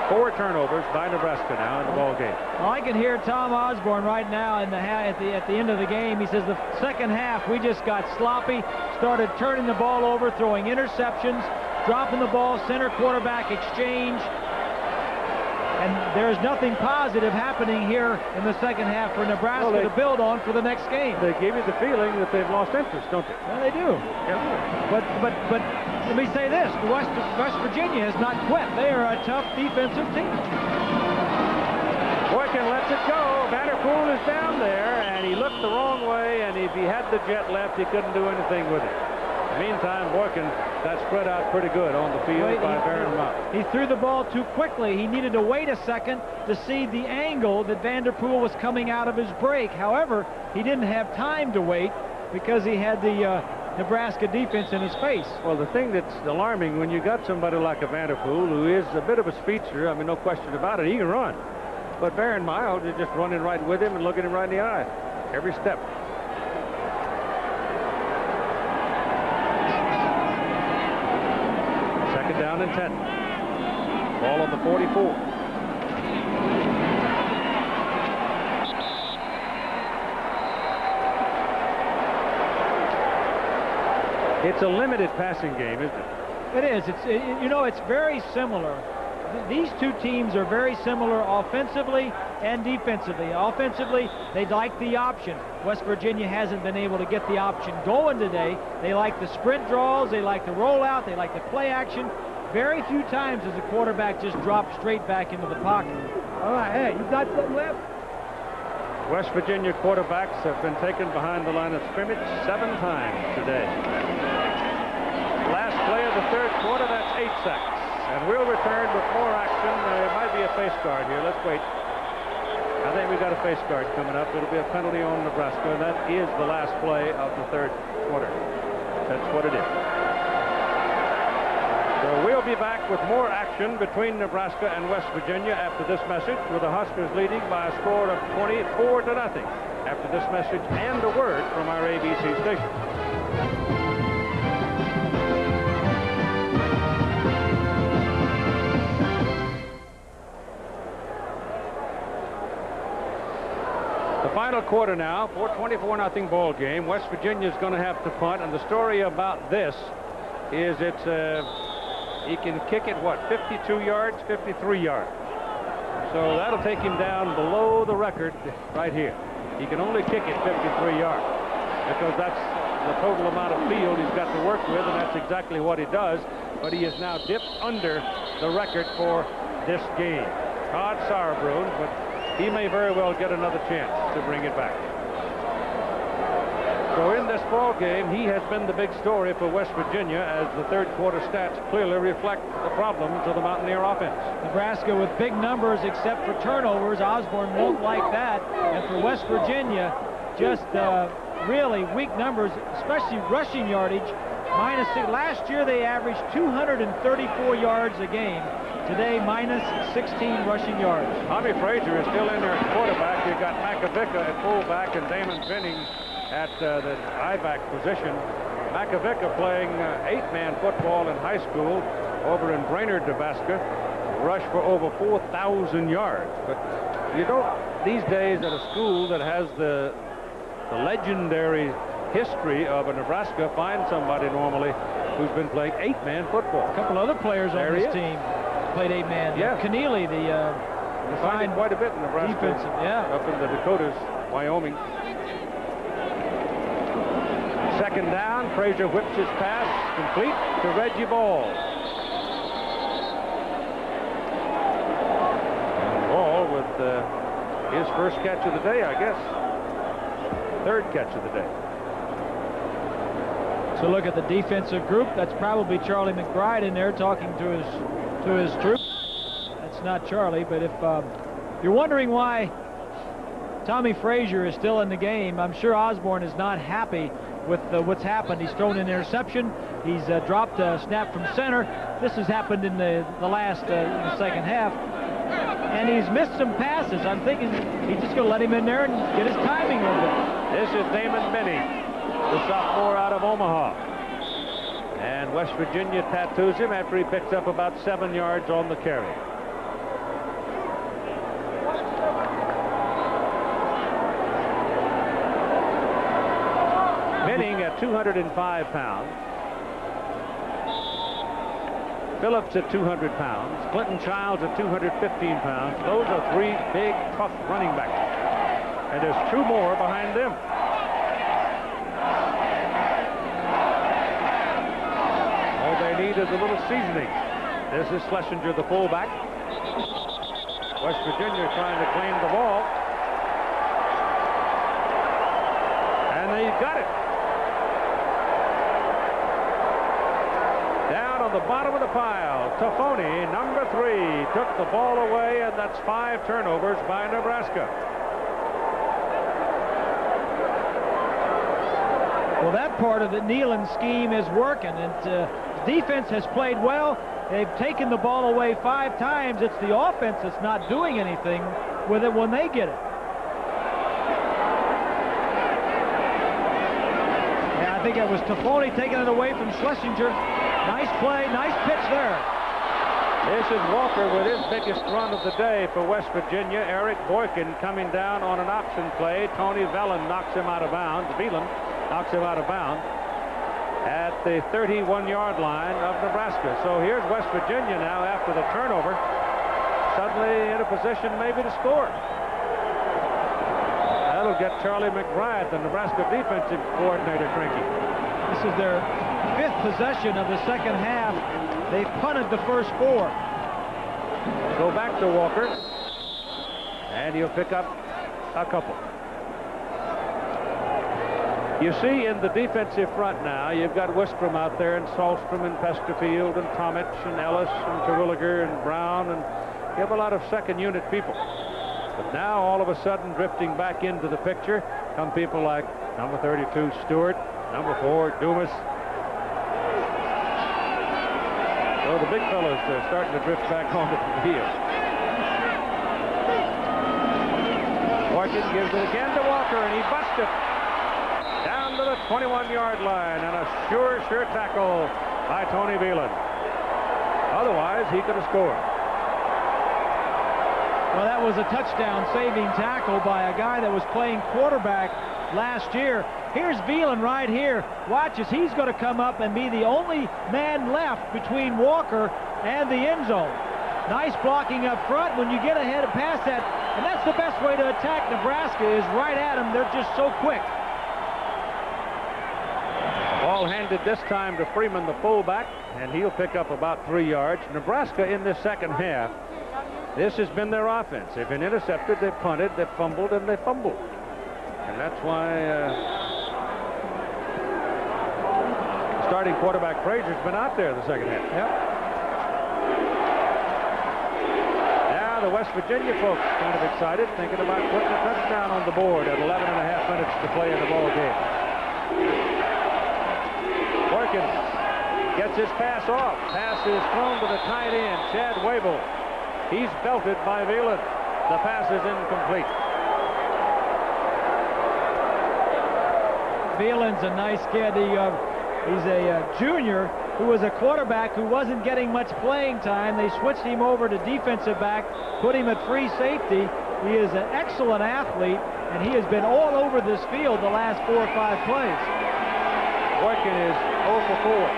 4 turnovers by Nebraska now in the ball game. Well, I can hear Tom Osborne right now at the end of the game. He says the second half we just got sloppy, started turning the ball over, throwing interceptions, dropping the ball, center quarterback exchange. And there's nothing positive happening here in the second half for Nebraska to build on for the next game. They give you the feeling that they've lost interest, don't they? Well, they do. Yeah. But let me say this: West Virginia has not quit. They are a tough defensive team. Boykin lets it go. Vanderpool is down there, and he looked the wrong way, and if he had the jet left, he couldn't do anything with it. In the meantime, Boykin got spread out pretty good on the field by Baron Mount. He threw the ball too quickly. He needed to wait a second to see the angle that Vanderpool was coming out of his break. However, he didn't have time to wait because he had the Nebraska defense in his face. Well, the thing that's alarming when you got somebody like a Vanderpool, who is a bit of a speedster, I mean, no question about it, he can run. But Baron Miles is just running right with him and looking him right in the eye every step. Second down and 10. Ball on the 44. It's a limited passing game, isn't it? It is. You know, it's very similar. These two teams are very similar offensively and defensively. Offensively, they like the option. West Virginia hasn't been able to get the option going today. They like the sprint draws, they like the rollout, they like the play action. Very few times does a quarterback just drop straight back into the pocket. All right, hey, you've got something left? West Virginia quarterbacks have been taken behind the line of scrimmage 7 times today. Last play of the third quarter, that's 8 seconds. And we'll return with more action. There might be a face guard here. Let's wait. I think we've got a face guard coming up. It'll be a penalty on Nebraska, and that is the last play of the third quarter. That's what it is. So we'll be back with more action between Nebraska and West Virginia after this message, with the Huskers leading by a score of 24-0 after this message and a word from our ABC station. Final quarter now, 24-0 ball game. West Virginia is going to have to punt, and the story about this is he can kick it, what, 52 yards, 53 yards. So that'll take him down below the record right here. He can only kick it 53 yards because that's the total amount of field he's got to work with, and that's exactly what he does. But he is now dipped under the record for this game. Todd Sauerbrunn, but he may very well get another chance to bring it back. So in this ball game, he has been the big story for West Virginia, as the third quarter stats clearly reflect the problems of the Mountaineer offense. Nebraska with big numbers except for turnovers. Osborne won't like that. And for West Virginia, just really weak numbers, especially rushing yardage. -6. Last year they averaged 234 yards a game. Today, -16 rushing yards. Tommy Frazier is still in there at quarterback. You've got Macavicka at fullback and Damon Benning at the I-back position. Macavicka playing 8-man football in high school over in Brainerd, Nebraska. Rushed for over 4,000 yards. But you don't, these days, at a school that has the legendary history of a Nebraska, find somebody normally who's been playing 8-man football. A couple other players on this team played 8-man. Yeah. Keneally, you find it quite a bit in Nebraska. Defensive, yeah. Up in the Dakotas, Wyoming. Second down, Frazier whips his pass complete to Reggie Ball. And Ball with his first catch of the day, I guess. Third catch of the day. So look at the defensive group. That's probably Charlie McBride in there talking to his troops. That's not Charlie, but if you're wondering why Tommy Frazier is still in the game, I'm sure Osborne is not happy with what's happened. He's thrown an interception. He's dropped a snap from center. This has happened in the last in the second half. And he's missed some passes. I'm thinking he's just going to let him in there and get his timing a little bit. This is Damon Benning, the sophomore out of Omaha. And West Virginia tattoos him after he picks up about 7 yards on the carry. Benning at 205 pounds. Phillips at 200 pounds, Clinton Childs at 215 pounds. Those are three big, tough running backs. And there's two more behind them. All they need is a little seasoning. This is Schlesinger, the fullback. West Virginia trying to claim the ball. And they got it. Down on the bottom of the pile, Toffoni, number 3, took the ball away, and that's 5 turnovers by Nebraska. Well, that part of the Neyland scheme is working, and defense has played well. They've taken the ball away 5 times. It's the offense that's not doing anything with it when they get it. Yeah, I think it was Toffoni taking it away from Schlesinger. Nice play, nice pitch there. This is Walker with his biggest run of the day for West Virginia. Eric Boykin coming down on an option play. Tony Velen knocks him out of bounds. Veland knocks him out of bounds at the 31-yard line of Nebraska. So here's West Virginia now after the turnover, suddenly in a position maybe to score. That'll get Charlie McBride, the Nebraska defensive coordinator, cranky. This is their 5th possession of the second half. They've punted the first 4. Go back to Walker, and he'll pick up a couple. You see in the defensive front now, you've got Wistrom out there, and Salstrom, and Pesterfield, and Tomich, and Ellis, and Terwilliger, and Brown, and you have a lot of second-unit people. But now, all of a sudden, drifting back into the picture, come people like number 32, Stewart, number 4, Dumas. So the big fellas are starting to drift back onto the field. Boykin gives it again to Walker, and he busts it down to the 21-yard line, and a sure tackle by Tony Veland. Otherwise, he could have scored. Well, that was a touchdown-saving tackle by a guy that was playing quarterback last year. Here's Veland right here. Watch as he's going to come up and be the only man left between Walker and the end zone. Nice blocking up front when you get ahead and past that. And that's the best way to attack Nebraska, is right at them. They're just so quick. Ball handed this time to Freeman, the fullback, and he'll pick up about 3 yards. Nebraska in this second half, this has been their offense. They've been intercepted, they've punted, they've fumbled, and they fumbled. And that's why starting quarterback Frazier's been out there the second half. Yep. Now the West Virginia folks kind of excited, thinking about putting a touchdown on the board at 11.5 minutes to play in the ball game. Boykin gets his pass off. Pass is thrown to the tight end, Chad Wable. He's belted by Veland. The pass is incomplete. Veland's a nice kid. He's a junior who was a quarterback who wasn't getting much playing time. They switched him over to defensive back, put him at free safety. He is an excellent athlete, and he has been all over this field the last 4 or 5 plays. Boykin is 0 for 4.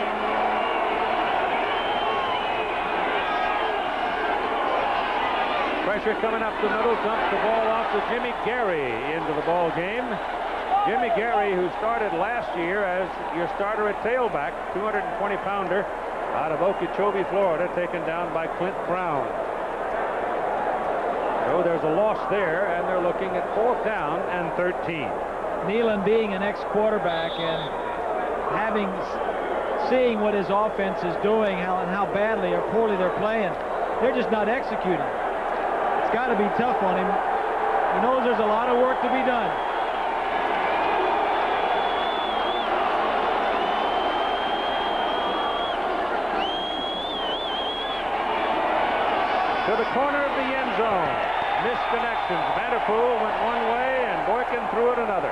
Pressure coming up the middle, dumps the ball off to Jimmy Gary into the ball game. Jimmy Gary, who started last year as your starter at tailback, 220-pounder out of Okeechobee, Florida, taken down by Clint Brown. So there's a loss there, and they're looking at 4th down and 13. Neyland being an ex-quarterback and seeing what his offense is doing, how badly or poorly they're playing, they're just not executing. It's got to be tough on him. He knows there's a lot of work to be done. To the corner of the end zone. Missed connections. Vanderpool went one way and Boykin threw it another.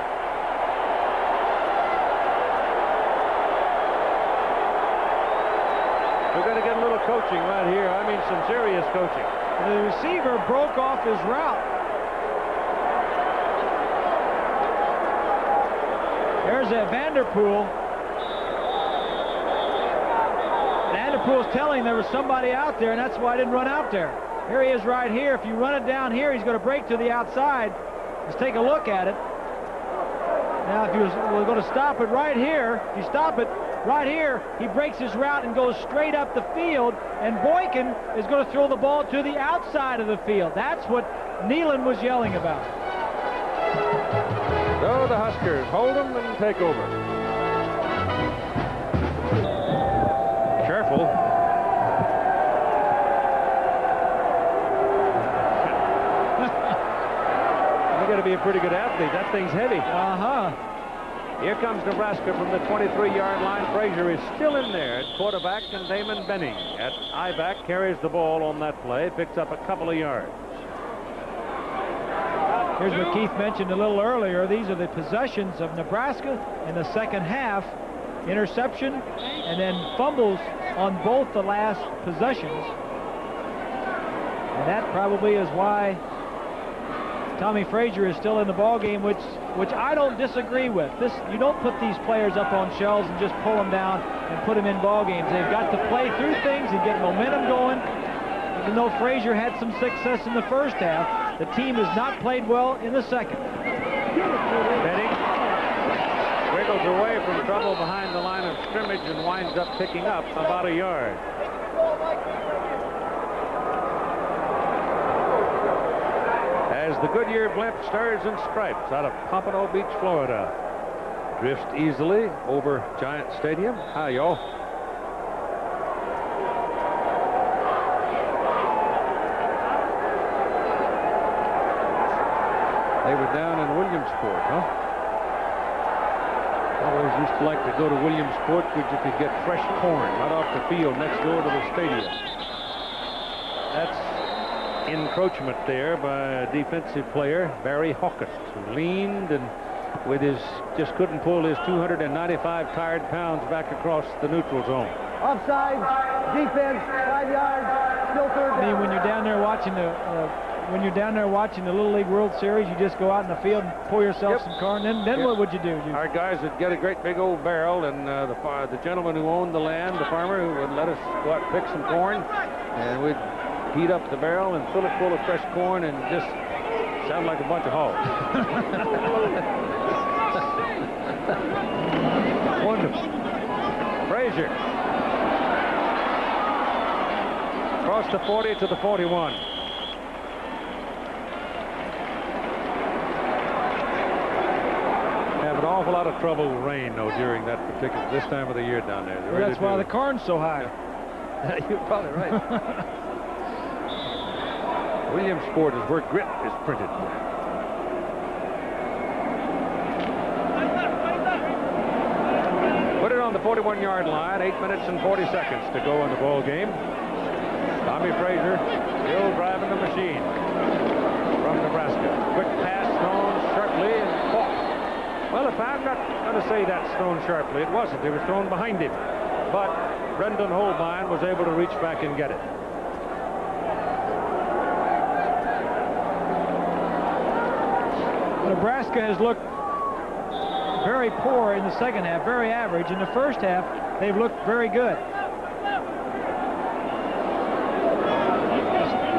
We're going to get a little coaching right here. I mean, some serious coaching. The receiver broke off his route. There's a Vanderpool. rules telling there was somebody out there, and that's why I didn't run out there. Here he is right here. If you run it down here, he's going to break to the outside. Let's take a look at it. Now, if we're going to stop it right here, if you stop it right here, he breaks his route and goes straight up the field, and Boykin is going to throw the ball to the outside of the field. That's what Nealon was yelling about. So the Huskers hold them and take over. Careful. You got to be a pretty good athlete. That thing's heavy. Here comes Nebraska from the 23-yard line. Frazier is still in there at quarterback, and Damon Benning at I-back carries the ball on that play, picks up a couple of yards. Here's what Keith mentioned a little earlier. These are the possessions of Nebraska in the second half. Interception and then fumbles on both the last possessions. And that probably is why Tommy Frazier is still in the ball game, which I don't disagree with. You don't put these players up on shelves and just pull them down and put them in ball games. They've got to play through things and get momentum going. Even though Frazier had some success in the first half, the team has not played well in the second. Benning wiggles away from trouble behind the line of scrimmage and winds up picking up about a yard. As the Goodyear blimp Stars and Stripes out of Pompano Beach, Florida, drifts easily over Giant Stadium. Hi, y'all. They were down in Williamsport, huh? Always used to like to go to Williamsport because you could get fresh corn right off the field next door to the stadium. That's encroachment there by a defensive player, Barry Hawkins, who leaned and with his just couldn't pull his 295 tired pounds back across the neutral zone. Offside, defense, 5 yards, still third down. I mean, when you're down there watching the Little League World Series, you just go out in the field and pour yourself some corn. Then what would you do? Our guys would get a great big old barrel, and the gentleman who owned the land, the farmer, who would let us go out and pick some corn, and we'd heat up the barrel and fill it full of fresh corn and just sound like a bunch of hogs. Wonderful. Frazier. Across the 40 to the 41. Have an awful lot of trouble with rain, though, during this time of the year down there. Well, that's why the corn's so high. You're probably right. Williamsport is where grit is printed. Put it on the 41-yard line. 8 minutes and 40 seconds to go in the ball game. Tommy Frazier still driving the machine from Nebraska. Quick pass thrown sharply and caught. Well, if I'm not going to say that's thrown sharply, it wasn't. It was thrown behind him. But Brendan Holbein was able to reach back and get it. Nebraska has looked very poor in the second half, very average. In the first half, they've looked very good.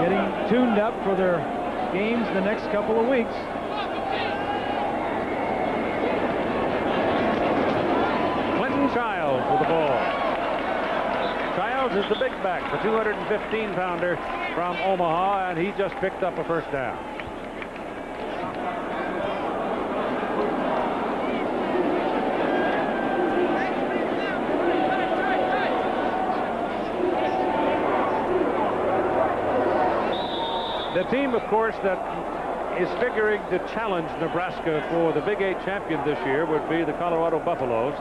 Getting tuned up for their games the next couple of weeks. Clinton Childs with the ball. Childs is the big back, the 215-pounder from Omaha, and he just picked up a first down. The team, of course, that is figuring to challenge Nebraska for the Big 8 champion this year would be the Colorado Buffaloes.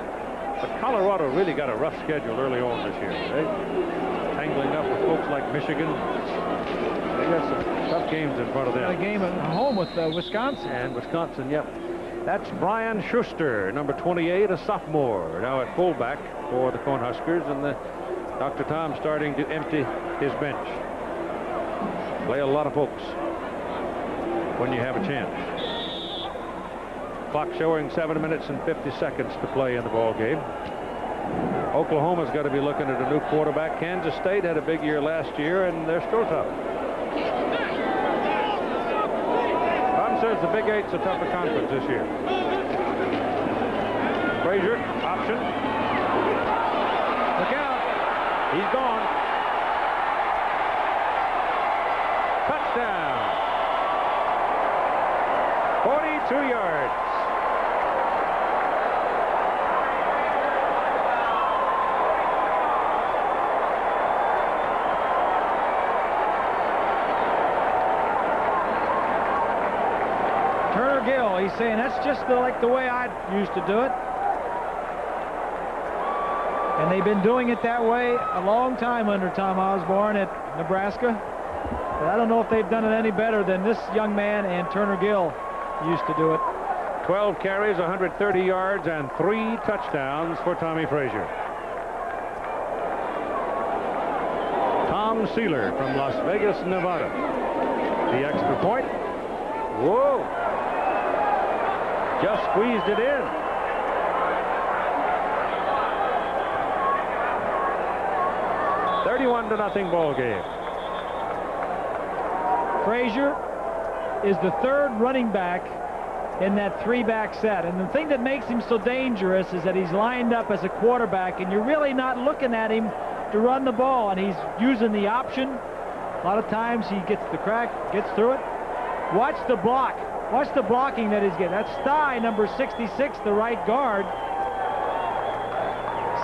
But Colorado really got a rough schedule early on this year. They're tangling up with folks like Michigan. They got some tough games in front of them. A game at home with Wisconsin. And Wisconsin, yep. That's Brian Schuster, number 28, a sophomore, now at fullback for the Cornhuskers. And Dr. Tom starting to empty his bench. Play a lot of folks when you have a chance. Clock showing 7 minutes and 50 seconds to play in the ball game. Oklahoma's got to be looking at a new quarterback. Kansas State had a big year last year, and they're still tough. Tom says the Big Eight's a tougher conference this year. Frazier, option. Look out. He's gone. Touchdown. 42 yards. Turner Gill, he's saying that's just like the way I used to do it. And they've been doing it that way a long time under Tom Osborne at Nebraska. But I don't know if they've done it any better than this young man and Turner Gill used to do it. 12 carries, 130 yards, and 3 touchdowns for Tommy Frazier. Tom Sealer from Las Vegas, Nevada. The extra point. Whoa. Just squeezed it in. $31-0 ball game. Frazier is the third running back in that 3-back set. And the thing that makes him so dangerous is that he's lined up as a quarterback, and you're really not looking at him to run the ball, and he's using the option. A lot of times he gets the crack, gets through it. Watch the block. Watch the blocking that he's getting. That's Stye, number 66, the right guard.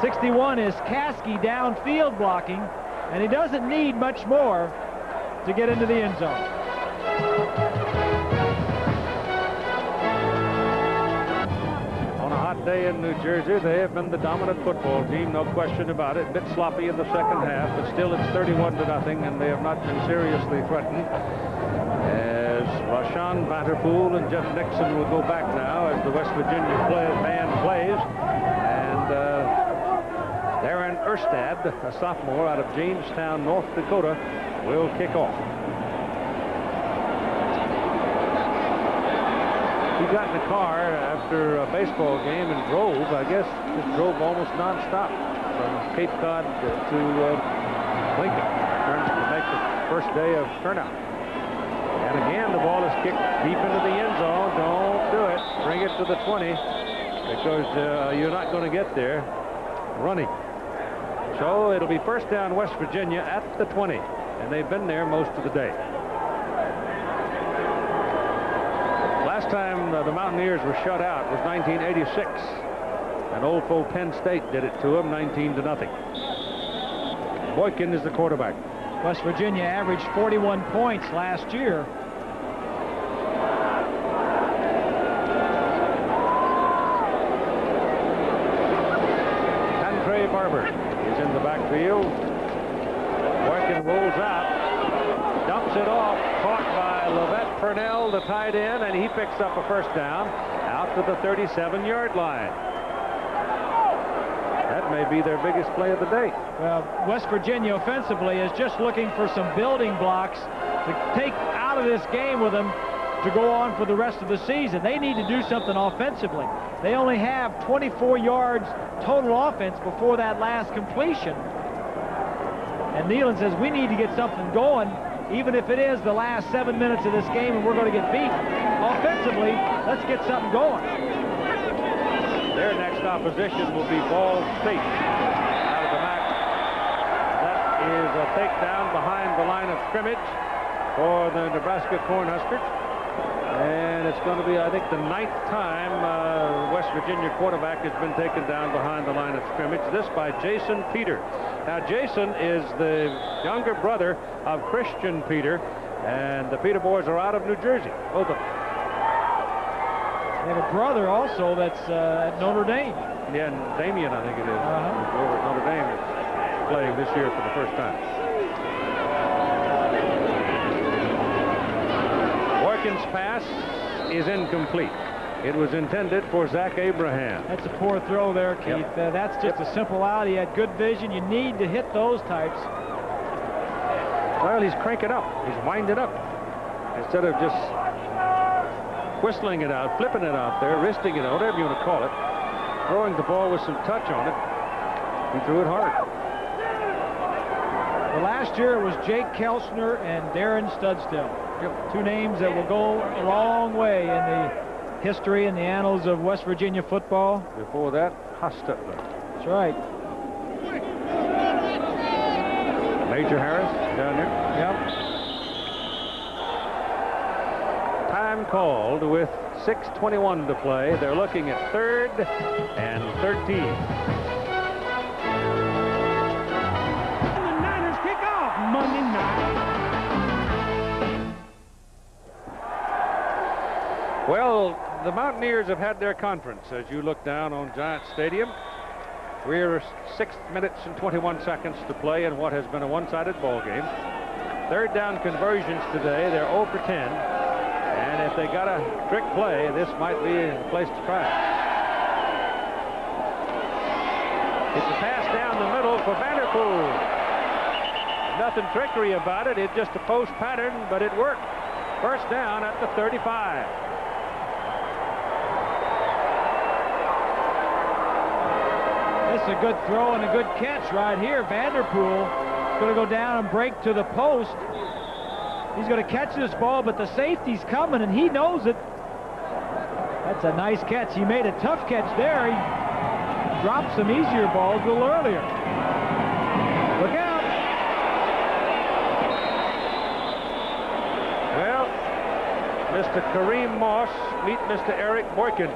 61 is Caskey downfield blocking, and he doesn't need much more to get into the end zone. On a hot day in New Jersey, they have been the dominant football team, no question about it. A bit sloppy in the second half, but still it's 31-0, and they have not been seriously threatened. As Rashawn Vanderpool and Jeff Nixon will go back now as the West Virginia band plays. And Darren Erstad, a sophomore out of Jamestown, North Dakota, will kick off. He got in the car after a baseball game and drove, I guess, just drove almost nonstop from Cape Cod to Lincoln to make the first day of turnout. And again, the ball is kicked deep into the end zone. Don't do it. Bring it to the 20 because you're not going to get there running. So it'll be first down West Virginia at the 20. And they've been there most of the day. Last time the Mountaineers were shut out was 1986. And old foe Penn State did it to them, 19-0. Boykin is the quarterback. West Virginia averaged 41 points last year. Andre Barber is in the backfield. Boykin rolls out, dumps it off, caught by Levette Purnell, the tight end, and he picks up a first down out to the 37-yard line. That may be their biggest play of the day. Well, West Virginia offensively is just looking for some building blocks to take out of this game with them to go on for the rest of the season. They need to do something offensively. They only have 24 yards total offense before that last completion. And Nealon says we need to get something going, even if it is the last 7 minutes of this game and we're going to get beat. Offensively, let's get something going. Their next opposition will be Ball State out of the MAC. That is a takedown behind the line of scrimmage for the Nebraska Cornhuskers. And it's going to be, I think, the 9th time West Virginia quarterback has been taken down behind the line of scrimmage. This by Jason Peter. Now, Jason is the younger brother of Christian Peter, and the Peter boys are out of New Jersey, both of them. They have a brother also that's at Notre Dame. Yeah, and Damien, I think it is, over at Notre Dame, is playing this year for the first time. Boykin's pass is incomplete. It was intended for Zach Abraham. That's a poor throw there, Keith. Yep. That's just a simple out. He had good vision. You need to hit those types. Well, he's cranking up. He's winding up. Instead of just whistling it out, flipping it out there, wristing it out, whatever you want to call it, throwing the ball with some touch on it. He threw it hard. Well, last year it was Jake Kelchner and Darren Studstill. Yep. Two names that will go a long way in the history and the annals of West Virginia football. Before that, Hostetler. That's right. Major Harris down there. Yep. Time called with 6:21 to play. They're looking at 3rd and 13. Monday night. Well, the Mountaineers have had their conference as you look down on Giant Stadium. We're 6 minutes and 21 seconds to play in what has been a one-sided ball game. 3rd down conversions today. They're 0 for 10. And if they got a trick play, this might be a place to try it. It's a pass down the middle for Vanderpool. Nothing trickery about it. It's just a post pattern, but it worked. First down at the 35. This is a good throw and a good catch right here. Vanderpool is going to go down and break to the post. He's going to catch this ball, but the safety's coming, and he knows it. That's a nice catch. He made a tough catch there. He dropped some easier balls a little earlier. Look out. Well, Mr. Kareem Moss meet Mr. Eric Boykin.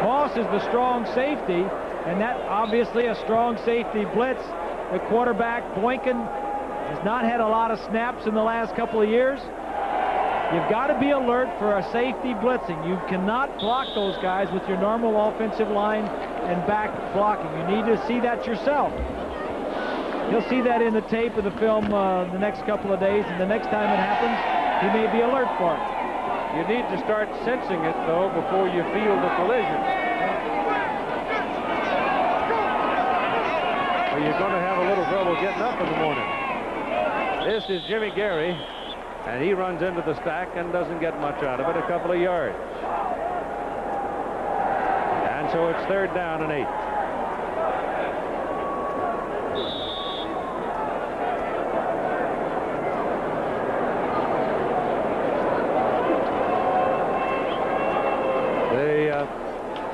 Moss is the strong safety, and that obviously a strong safety blitz. The quarterback, Boykin, has not had a lot of snaps in the last couple of years. You've got to be alert for a safety blitzing. You cannot block those guys with your normal offensive line and back blocking. You need to see that yourself. You'll see that in the tape of the film the next couple of days, and the next time it happens, he may be alert for it. You need to start sensing it, though, before you feel the collision. Or you're going to have a little trouble getting up in the morning. This is Jimmy Gary, and he runs into the stack and doesn't get much out of it, a couple of yards. And so it's 3rd down and 8.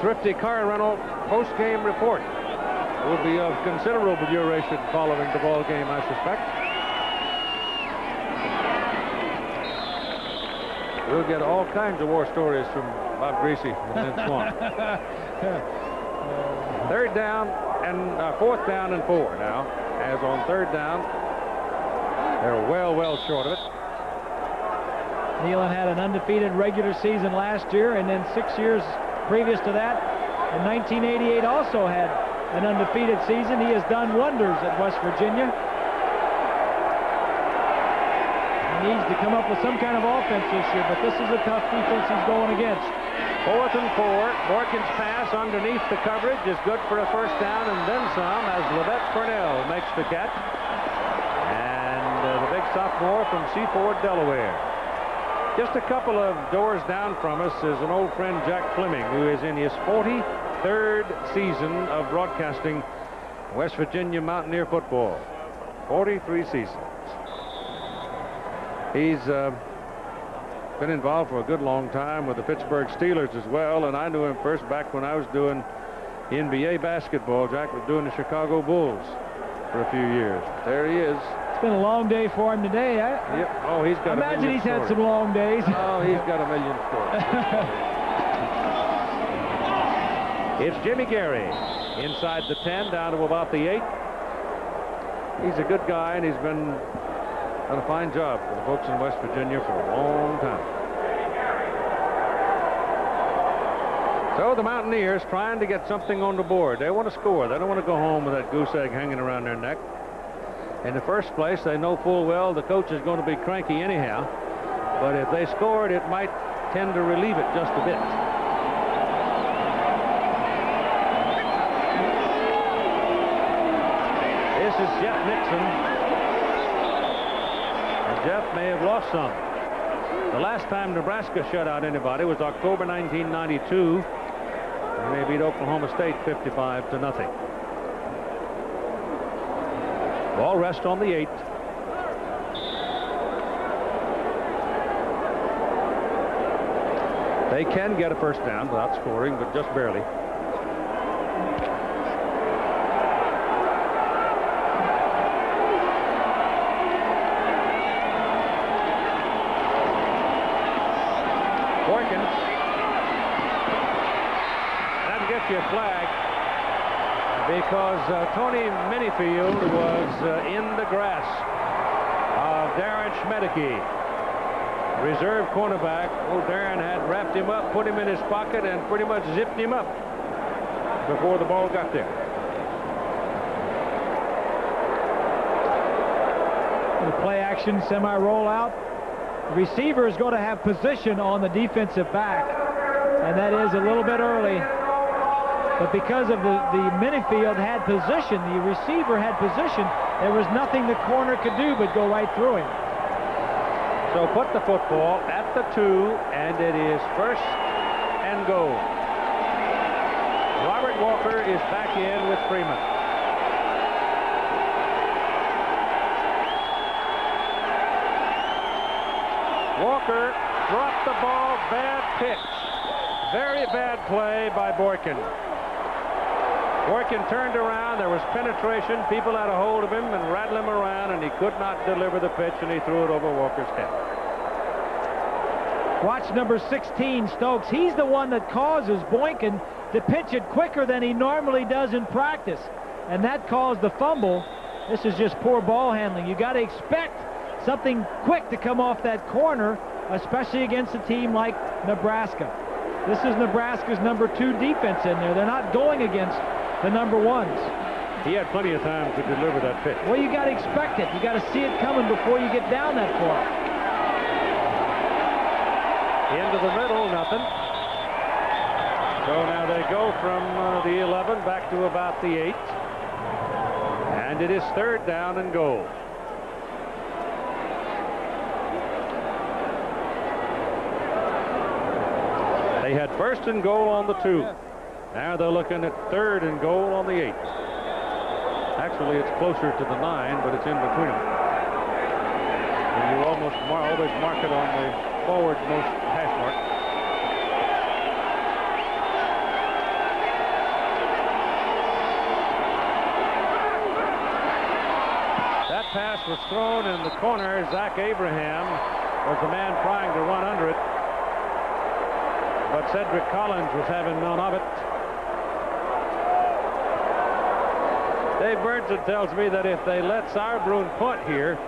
Thrifty car rental post-game report will be of considerable duration following the ball game, I suspect. We'll get all kinds of war stories from Bob Greasy and Lynn Swan. 3rd down and 4th down and 4 now. As on 3rd down, they're well short of it. Neyland had an undefeated regular season last year, and then 6 years previous to that, in 1988, also had an undefeated season. He has done wonders at West Virginia. He needs to come up with some kind of offense this year, but this is a tough defense he's going against. 4th and 4. Boykin's pass underneath the coverage is good for a first down and then some as Levette Purnell makes the catch. And the big sophomore from Seaford, Delaware. Just a couple of doors down from us is an old friend, Jack Fleming, who is in his 43rd season of broadcasting West Virginia Mountaineer football. 43 seasons. He's been involved for a good long time with the Pittsburgh Steelers as well, and I knew him first back when I was doing NBA basketball. Jack was doing the Chicago Bulls for a few years. There he is. It's been a long day for him today. Yep. Oh, he's got Imagine a million he's stories. had some long days. Oh, he's got a million stories. It's Jimmy Gary inside the 10 down to about the 8. He's a good guy, and he's been done a fine job for the folks in West Virginia for a long time. So the Mountaineers trying to get something on the board. They want to score. They don't want to go home with that goose egg hanging around their neck. In the first place, they know full well the coach is going to be cranky anyhow. But if they scored, it might tend to relieve it just a bit. This is Jeff Nixon. And Jeff may have lost some. The last time Nebraska shut out anybody was October 1992. And they beat Oklahoma State 55-0. Ball rest on the 8. They can get a first down without scoring, but just barely. Boykin. That gets you a flag because Tony Minifield was in the grasp of Darren Schmedeke, reserve cornerback. Oh, Darren had wrapped him up, put him in his pocket, and pretty much zipped him up before the ball got there. The play action semi-rollout. The receiver is going to have position on the defensive back, and that is a little bit early. But because of the Minifield had position, the receiver had position, there was nothing the corner could do but go right through him. So put the football at the 2, and it is first and goal. Robert Walker is back in with Freeman. Walker dropped the ball. Bad pitch. Very bad play by Boykin. Boykin turned around. There was penetration. People had a hold of him and rattled him around, and he could not deliver the pitch, and he threw it over Walker's head. Watch number 16, Stokes. He's the one that causes Boykin to pitch it quicker than he normally does in practice, and that caused the fumble. This is just poor ball handling. You got to expect something quick to come off that corner, especially against a team like Nebraska. This is Nebraska's number 2 defense in there. They're not going against the number 1s. He had plenty of time to deliver that pitch. Well, you got to expect it. You got to see it coming before you get down that far. Into the middle, nothing. So now they go from the 11 back to about the 8. And it is third down and goal. They had first and goal on the 2. Now they're looking at third and goal on the 8. Actually, it's closer to the 9, but it's in between them. And you always mark it on the forwardmost hash mark. That pass was thrown in the corner. Zach Abraham was the man trying to run under it, but Cedric Collins was having none of it. Dave Burnson tells me that if they let Sauerbrunn punt here,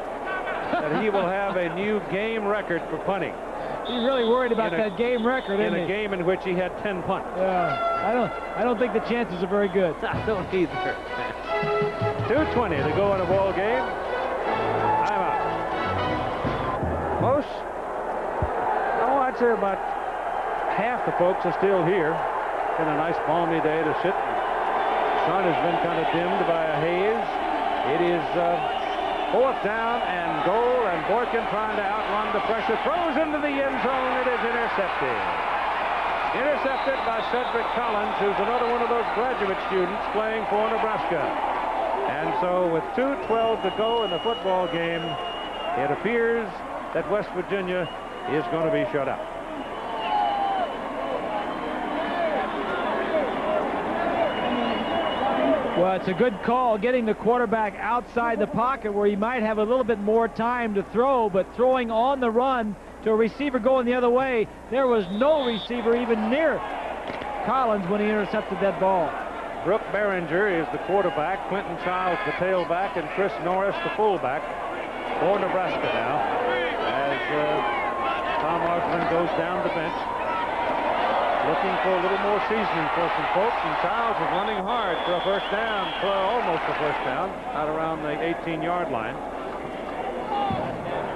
that he will have a new game record for punting. He's really worried about that game record, isn't he? In a game in which he had 10 punts. Yeah, I don't think the chances are very good. I don't either. 2:20 to go in a ball game. Timeout. Most, I'd say about half the folks are still here. It's been a nice balmy day to sit. The sun has been kind of dimmed by a haze. It is fourth down and goal, and Boykin trying to outrun the pressure. Throws into the end zone. It is intercepted. Intercepted by Cedric Collins, who's another one of those graduate students playing for Nebraska. And so with 2:12 to go in the football game, it appears that West Virginia is going to be shut out. Well, it's a good call getting the quarterback outside the pocket where he might have a little bit more time to throw, but throwing on the run to a receiver going the other way, there was no receiver even near Collins when he intercepted that ball. Brooke Behringer is the quarterback, Quentin Childs the tailback, and Chris Norris the fullback for Nebraska now, as Tom Osborne goes down the bench, looking for a little more seasoning for some folks, and Childs is running hard for a first down, for almost a first down, out around the 18-yard line.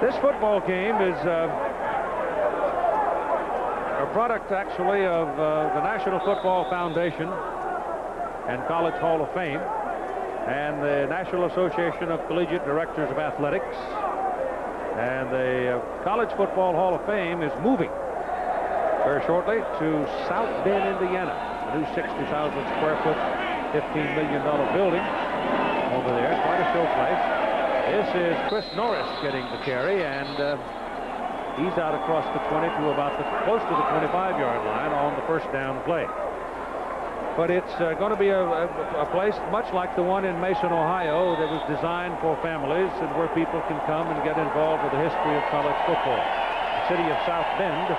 This football game is a product, actually, of the National Football Foundation and College Hall of Fame and the National Association of Collegiate Directors of Athletics. And the College Football Hall of Fame is moving very shortly to South Bend, Indiana. A new 60,000 square foot, $15 million building over there. Quite a show place. This is Chris Norris getting the carry, and he's out across the 20 to about close to the 25-yard line on the first down play. But it's going to be a place much like the one in Mason, Ohio, that was designed for families and where people can come and get involved with the history of college football. The city of South Bend,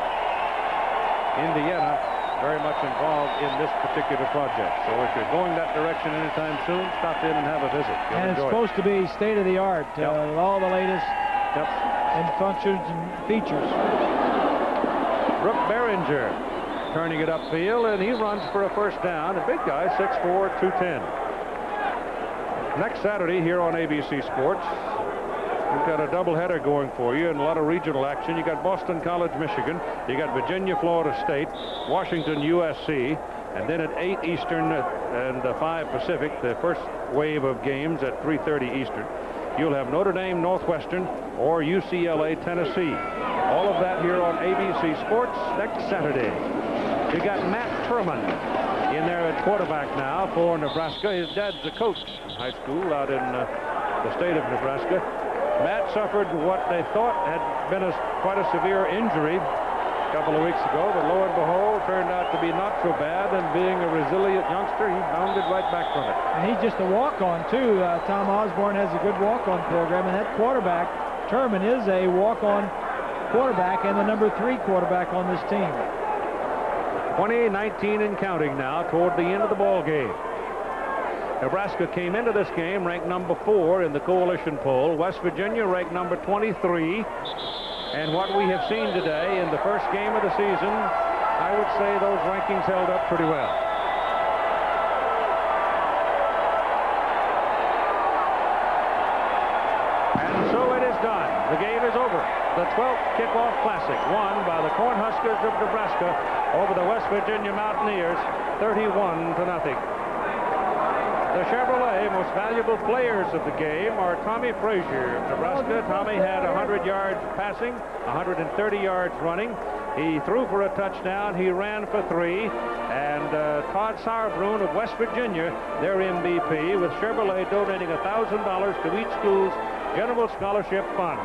Indiana, very much involved in this particular project. So if you're going that direction anytime soon, stop in and have a visit. And it's supposed to be state-of-the-art, with all the latest in functions and features. Brooke Behringer turning it upfield, and he runs for a first down. A big guy, 6'4", 210. Next Saturday here on ABC Sports, we've got a doubleheader going for you and a lot of regional action. You got Boston College, Michigan. You got Virginia, Florida State, Washington, USC, and then at 8 Eastern and 5 Pacific, the first wave of games at 3:30 Eastern. You'll have Notre Dame, Northwestern, or UCLA, Tennessee. All of that here on ABC Sports next Saturday. You got Matt Turman in there at quarterback now for Nebraska. His dad's a coach in high school out in the state of Nebraska. Matt suffered what they thought had been quite a severe injury a couple of weeks ago, but lo and behold, turned out to be not so bad, and being a resilient youngster, he bounded right back from it. And he's just a walk-on, too. Tom Osborne has a good walk-on program, and that quarterback, Turman, is a walk-on quarterback and the number 3 quarterback on this team. 20-19 and counting now toward the end of the ball game. Nebraska came into this game ranked number 4 in the coalition poll. West Virginia ranked number 23. And what we have seen today in the first game of the season, I would say those rankings held up pretty well. And so it is done. The game is over. The 12th Kickoff Classic won by the Cornhuskers of Nebraska over the West Virginia Mountaineers, 31-0. The Chevrolet most valuable players of the game are Tommy Frazier of Nebraska. Tommy had 100 yards passing, 130 yards running. He threw for a touchdown. He ran for 3. And Todd Sauerbrunn of West Virginia, their MVP, with Chevrolet donating $1,000 to each school's General Scholarship Fund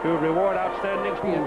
to reward outstanding schools.